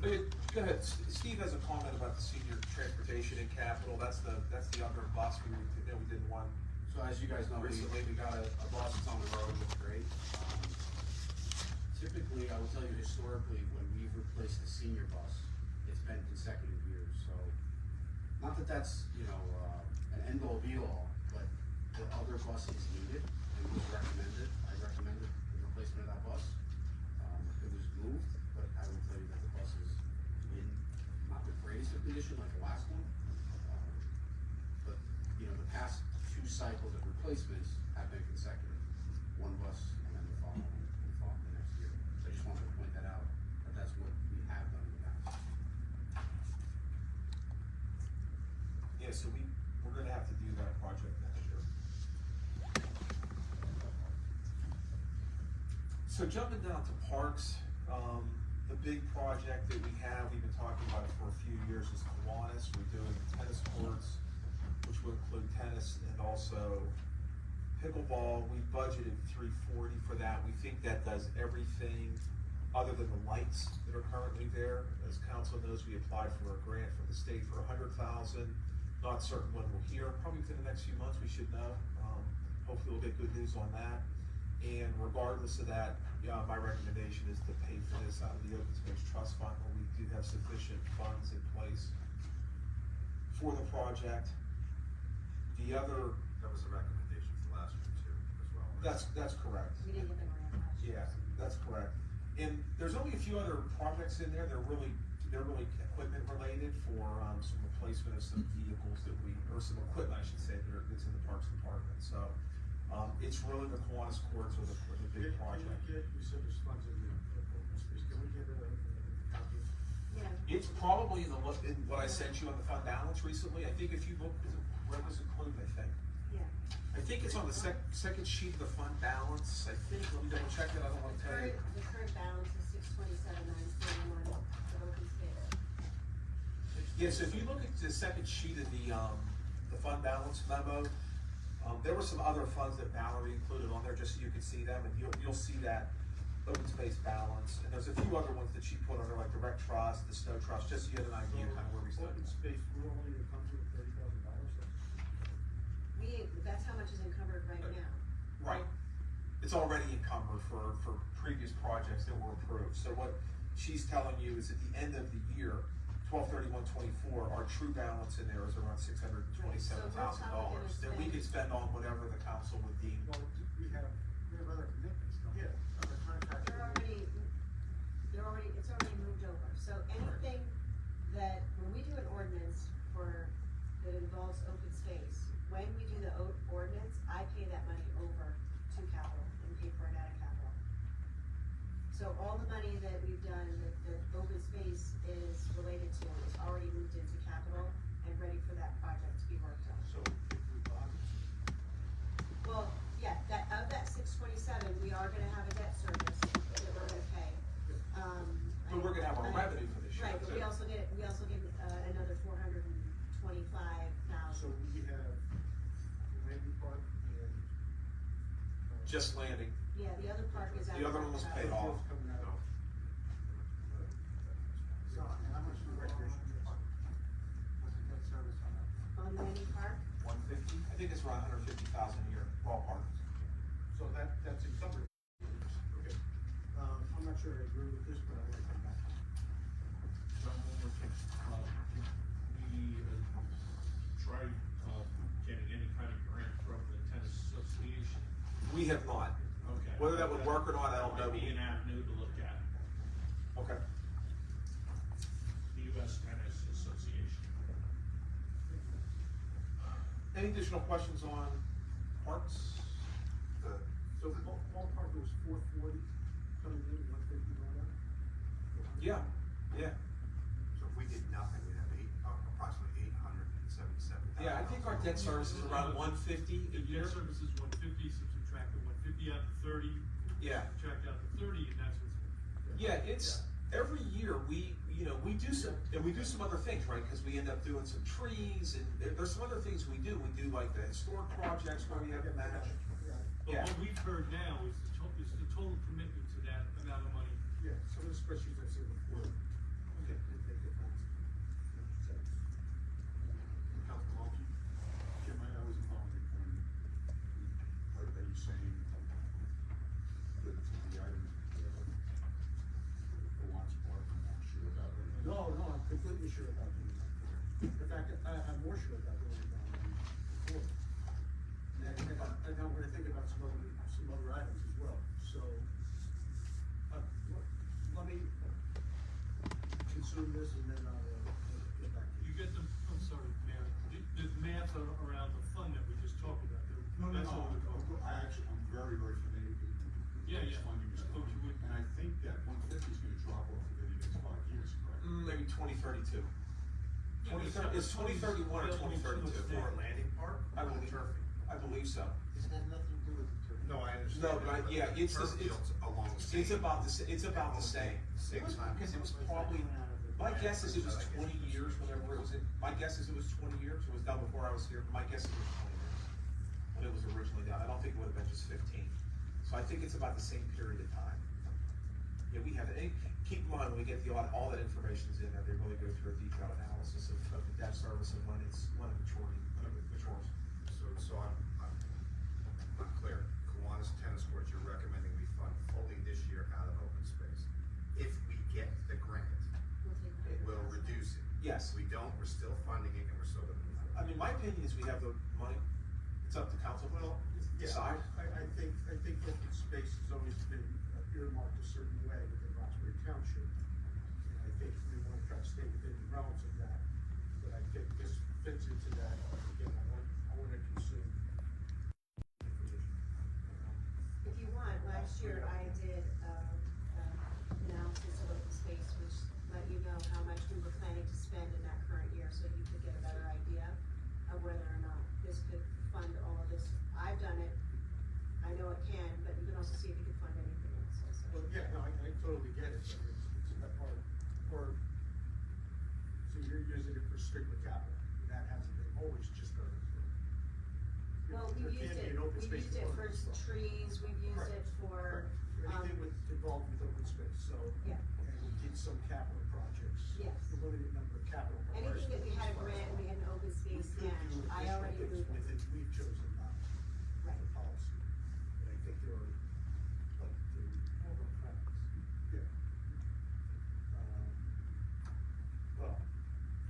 Go ahead, Steve has a comment about the senior transportation and capital, that's the other bus we did one. So as you guys know, Recently. we got a bus that's on the road, it's great. Typically, I will tell you historically, when we've replaced the senior bus, it's been consecutive years, so. Not that that's, an end all be all, but the other bus is needed and was recommended. I recommended the replacement of that bus. It was moved, but I will tell you that the bus is in not the greatest of condition like the last one. But, the past two cycles of replacements have been consecutive. One bus and then the following the next year. So I just wanted to point that out, that that's what we have done in the past. Yeah, so we're gonna have to do that project next year. So jumping down to parks, the big project that we've been talking about it for a few years is Kiwanis. We're doing tennis courts, which will include tennis and also pickleball. We budgeted $340 for that. We think that does everything other than the lights that are currently there. As council knows, we applied for a grant from the state for $100,000. Not certain when we'll hear, probably within the next few months we should know. Hopefully we'll get good news on that. And regardless of that, my recommendation is to pay for this out of the Open Space Trust Fund, where we do have sufficient funds in place for the project. The other, That was a recommendation for last year too, as well. that's correct. We didn't get the grant last year. Yeah, that's correct. And there's only a few other projects in there, they're really equipment related for, some replacement of some vehicles or some equipment, I should say, that's in the Parks Department, so. It's really the Kiwanis courts are the big project. You said there's funds in the open space, can we get a copy? Yeah. It's probably in what I sent you on the fund balance recently, I think if you look, where was it included, I think? Yeah. I think it's on the second sheet of the fund balance, I think, let me double check it, I don't wanna tell you. The current balance is $627,941 for open space. Yeah, so if you look at the second sheet of the fund balance memo, there were some other funds that Valerie included on there, just so you can see them, and you'll see that open space balance, and there's a few other ones that she put under, like the rec trust, the snow trust, just so you had an idea kind of where we stand. Open space, we're only encumbered with $30,000. That's how much is encumbered right now. Right. It's already encumbered for previous projects that were approved. So what she's telling you is at the end of the year, 12/31/24, our true balance in there is around $627,000 that we could spend on whatever the council would deem. Well, we have other commitments, don't we? Yeah. Other contracts. It's already moved over, so anything that, when we do an ordinance that involves open space, when we do the ordinance, I pay that money over to capital and pay for it out of capital. So all the money that we've done, that open space is related to, is already moved into capital and ready for that project to be worked on. So if we bond it, Well, yeah, of that 627, we are gonna have a debt service that we're gonna pay. But we're gonna have our revenue for this year. Right, but we also get another $425,000. so we have the landing part and. Just landing. Yeah, the other part is out. The other one was paid off. Coming out. So, and how much do the recreation fund? What's the debt service on that? On landing park, 150? I think it's around 150,000 a year, ballpark. So that's encumbered. Okay. I'm not sure I agree with this, but I want to come back. John, one more thing. Can we try getting any kind of grant from the tennis association? We have not. Okay. Whether that would work or not, I don't know. Might be an avenue to look at, Okay. the US Tennis Association. Any additional questions on parks? So ballpark was 440 coming in, 150 going out? Yeah, yeah. So if we did nothing, we'd have approximately $877,000. Yeah, I think our debt service is around 150 a The year. debt service is 150, so subtract the 150 out to 30. Yeah. Subtract out the 30, and that's what's. Yeah, it's, every year we do some other things, right? Cause we end up doing some trees and there's some other things we do. We do like the historic projects where we have a match. But Yeah. what we've heard now is the total commitment to that amount of money. Yeah, some of the spreadsheets I've seen before, completely sure about doing that. In fact, I'm more sure about doing it now than before. And I'm gonna think about some other items as well, so, let me consume this and then I'll get back to You you. get the, I'm sorry, Mayor, the math around the fund that we just talked about. That's all we're talking about. I'm very, very familiar with Yeah, this yeah. funding is I thought you would. and I think that 150 is gonna drop off within the next 5 years, correct? Maybe 2032. It's 2031 or 2032. For a landing park? I believe, I believe so. This has nothing to do with the turf. No, I understand. No, but yeah, it's Turf the- fields along the same. It's about the, it's about the same. Same It was, time. because it was probably, my guess is it was 20 years whenever it was in, my guess is it was 20 years, it was done before I was here, my guess is it was 20 years. When it was originally done, I don't think it would have been just 15. So I think it's about the same period of time. Yeah, we have it, and keep in mind, when we get the audit, all that information's in there, they really go through a detailed analysis of the debt service and when it matures. So I'm clear. Kiwanis Tennis Courts, you're recommending we fund fully this year out of open space. If we get the grant, it will reduce it. Yes. If we don't, we're still funding it and we're still gonna move I mean, my opinion is we have the money, it's up to council to decide. I think open space has always been earmarked a certain way within Roxbury Township. And I think we wanna try to stay within the realms of that, but I think this fits into that. Again, I wanna consume information. If you want, last year I did, analysis of open space, which let you know how much we were planning to spend in that current year, so you could get a better idea of whether or not this could fund all of this. I've done it, I know it can, but you can also see if you can fund anything else also. Well, yeah, no, I totally get it, but it's that part, or, so you're using it for strictly capital, and that hasn't been always just our. Well, we've used it for trees, we've used it for, Anything involved with open space, so. Yeah. And we did some capital projects. Yes. A limited number of capital projects. anything that we had a grant and we had an open space We could match, do I additional already things moved with it. it, we've chosen not to. Right. The policy, and I think there are, like, yeah. Well,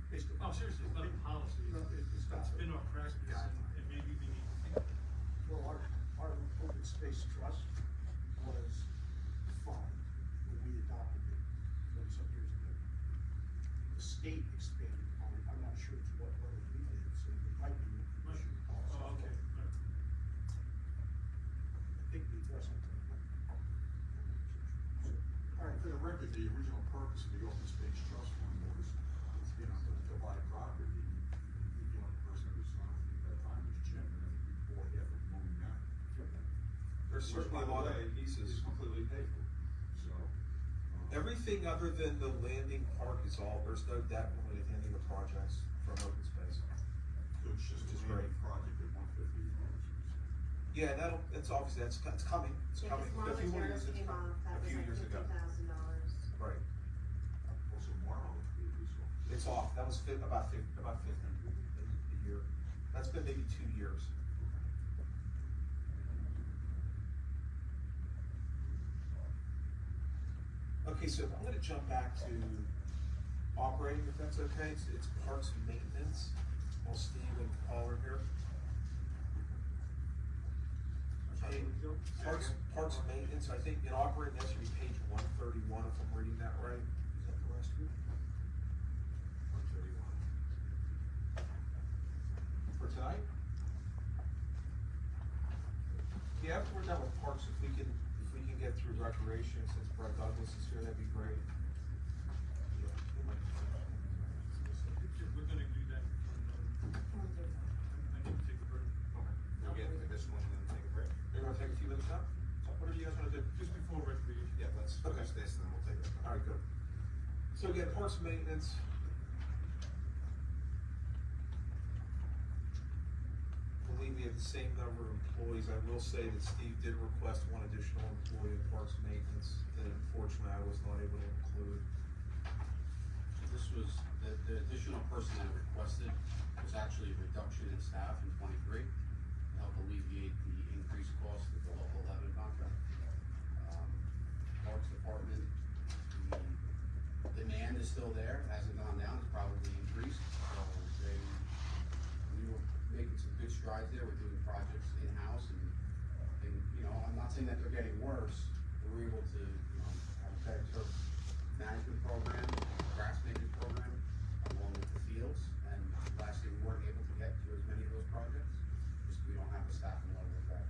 basically. Oh, seriously, it's not a policy, No, it's not. it's been our practice, and maybe we need to think. Well, our open space trust was fine when we adopted it 20-some years ago. The state expanded on it, I'm not sure to what level we did, so it might be an issue with policy. Oh, okay, right. I think we addressed it. All right, for the record, the original purpose of the open space trust fund was, to buy property. The only person who was on it at that time was Jim, and I think we bought half of moving that. There's certainly a lot of pieces. It's completely paid for, so. Everything other than the landing park is all, there's no debt related to any of the projects from open space. So it's just Which is a great. project at 150. Yeah, it's obviously, it's coming, it's Yeah, coming. because A few more Marlon years, it's came coming. off, A that was few like years ago. $50,000. Right, Also, Marlon, it's off, that was about 50 a year. That's been maybe 2 years. Okay, so I'm gonna jump back to operating, if that's okay, it's parks and maintenance, while Steve and Paul are here. Okay, parks and maintenance, I think in operating, that should be page 131, if I'm reading that right. Is that the last group? 131. For tonight? Yeah, after we're done with parks, if we can get through recreation, since Brett Douglas is here, that'd be great. We're gonna do that. I need to take a break. We'll get into this one and then take a break. You're gonna take a few minutes now? What do you guys wanna do? Just before recreation. Yeah, let's finish this and then we'll take it. Alright, good. So again, parks and maintenance. I believe we have the same number of employees. I will say that Steve did request one additional employee in parks and maintenance that unfortunately I was not able to include. This was, the additional person that requested was actually a reduction in staff in 23 to help alleviate the increased cost of the local 11 contract. Parks Department, the demand demand is still there, it hasn't gone down, it's probably increased, so we were making some good strides there, we're doing projects in-house, and, you know, I'm not saying that they're getting worse, but we're able to, you know, have a better turf management program, grass maintenance program, along with the fields, and last year we weren't able to get to as many of those projects, just we don't have the staffing levels that,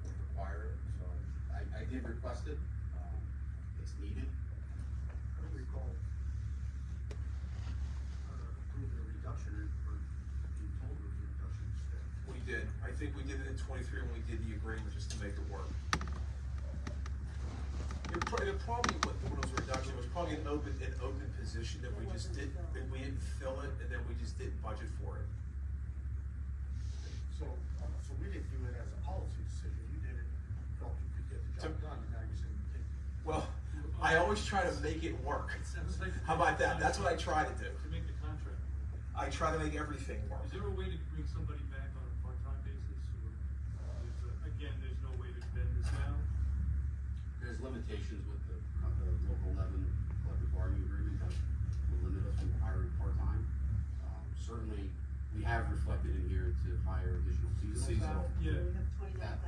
would require it, so I did request it, it's needed. I don't recall, approving a reduction or being told there was a reduction in staff. We did, I think we did it in twenty-three when we did the agreement, just to make it work. It probably, what was a reduction, it was probably an open position that we just didn't fill it, and then we just didn't budget for it. So we didn't do it as a policy decision, you did it, felt you could get the job done, and now you're saying you can't. Well, I always try to make it work. How about that? That's what I try to do. To make the contract. I try to make everything work. Is there a way to bring somebody back on a part-time basis, or, again, there's no way to bend this down? There's limitations with the local 11 collective bargaining agreement that will limit us from hiring part-time. Certainly, we have reflected in here to hire additional seasonal staff. Yeah.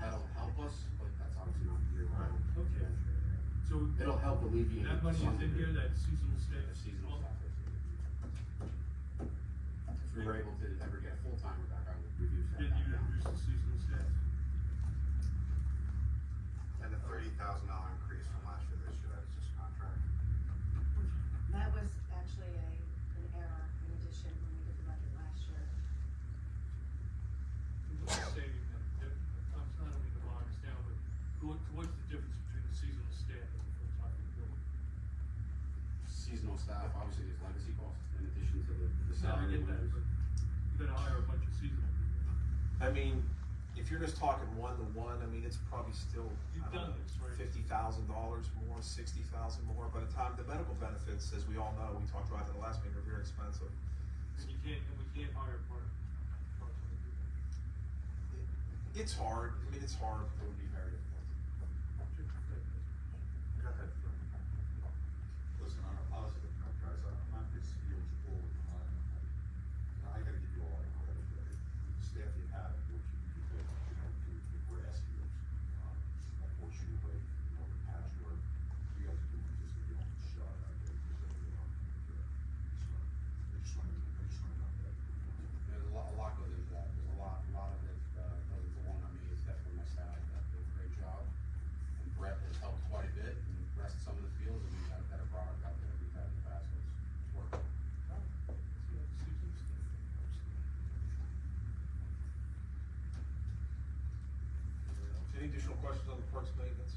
That'll help us, but that's obviously not year round. Okay. So. It'll help alleviate. That money some is in here, that seasonal staff? The seasonal staff. If we were able to ever get a full-timer back, I would reduce that. Then back you down. reduce the seasonal staff. And the $30,000 increase from last year, this year, that's just contract. That was actually an error in addition when we did the budget last year. What's saving them, I'm not only the bogs down, but what's the difference between the seasonal staff and the full-time employee? Seasonal staff, obviously, is legacy costs in addition to the No, I salary. get that, but you gotta hire a bunch of seasonal people. I mean, if you're just talking one-to-one, I mean, it's probably still, You've I don't done know, this, right? $50,000 more, $60,000 more. By the time the medical benefits, as we all know, we talked about it in the last meeting, are very expensive. And we can't hire part-time people. It's hard, I mean, it's hard. It would be very difficult. Go ahead. Listen, on a positive note, guys, I'm not this huge bull with time. I gotta give you all the credit for the staff you have, which you did, you know, the grass fields, like horseshoe break, you know, the patch work. You guys do just a real shot out there, because, you know, I just wanna knock that. There's a lot goes into that, there's a lot of it, doesn't belong on me, it's definitely my staff that did a great job. And Brett has helped quite a bit, and rest some of the fields, and we've got a better product out there than we've had in the past, so it's working. Any additional questions on the parks maintenance?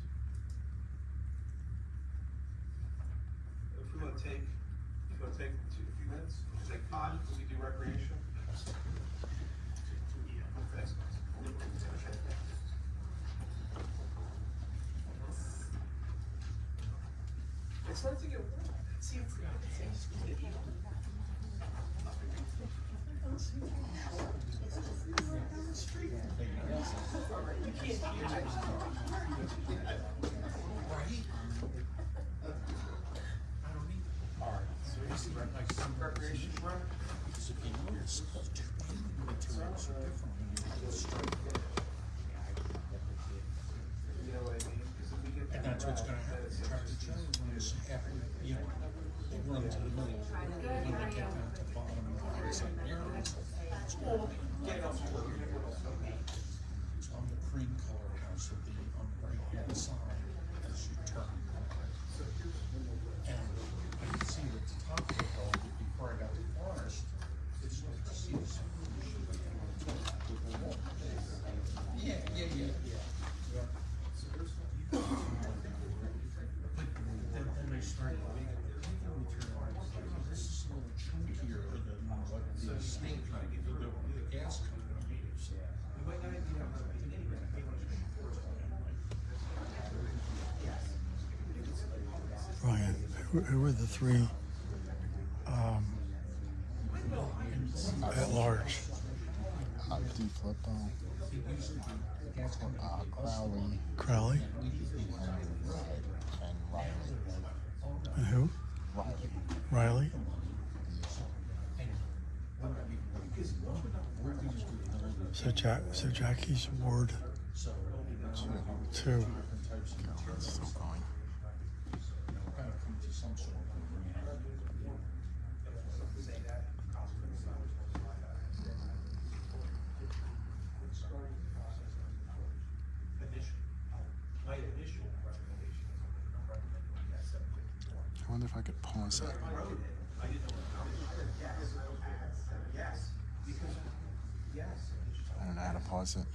If we wanna take a few minutes, take 5, we do recreation? Thanks, guys. It's starting to get warm. See, it's recreation, right? You know what I mean? 'Cause if we get And that's what's gonna happen, then it's tractor just- trailers have, you know, they run to the middle, and they get down to the bottom, and it's like, there it is. So on the cream color house will be on the right hand side as you turn. And I can see at the top of the hill, before I got to the forest, it's like to see this. Yeah. But then they started making the material, this is a little chunkier than what the state, the gas company uses. Ryan, who are the three at large? D-Flip, Crowley, Crowley? and Riley. And who? Riley. Riley? So Jackie's Ward 2. It's still going. I wonder if I could pause it. I don't know how to pause it.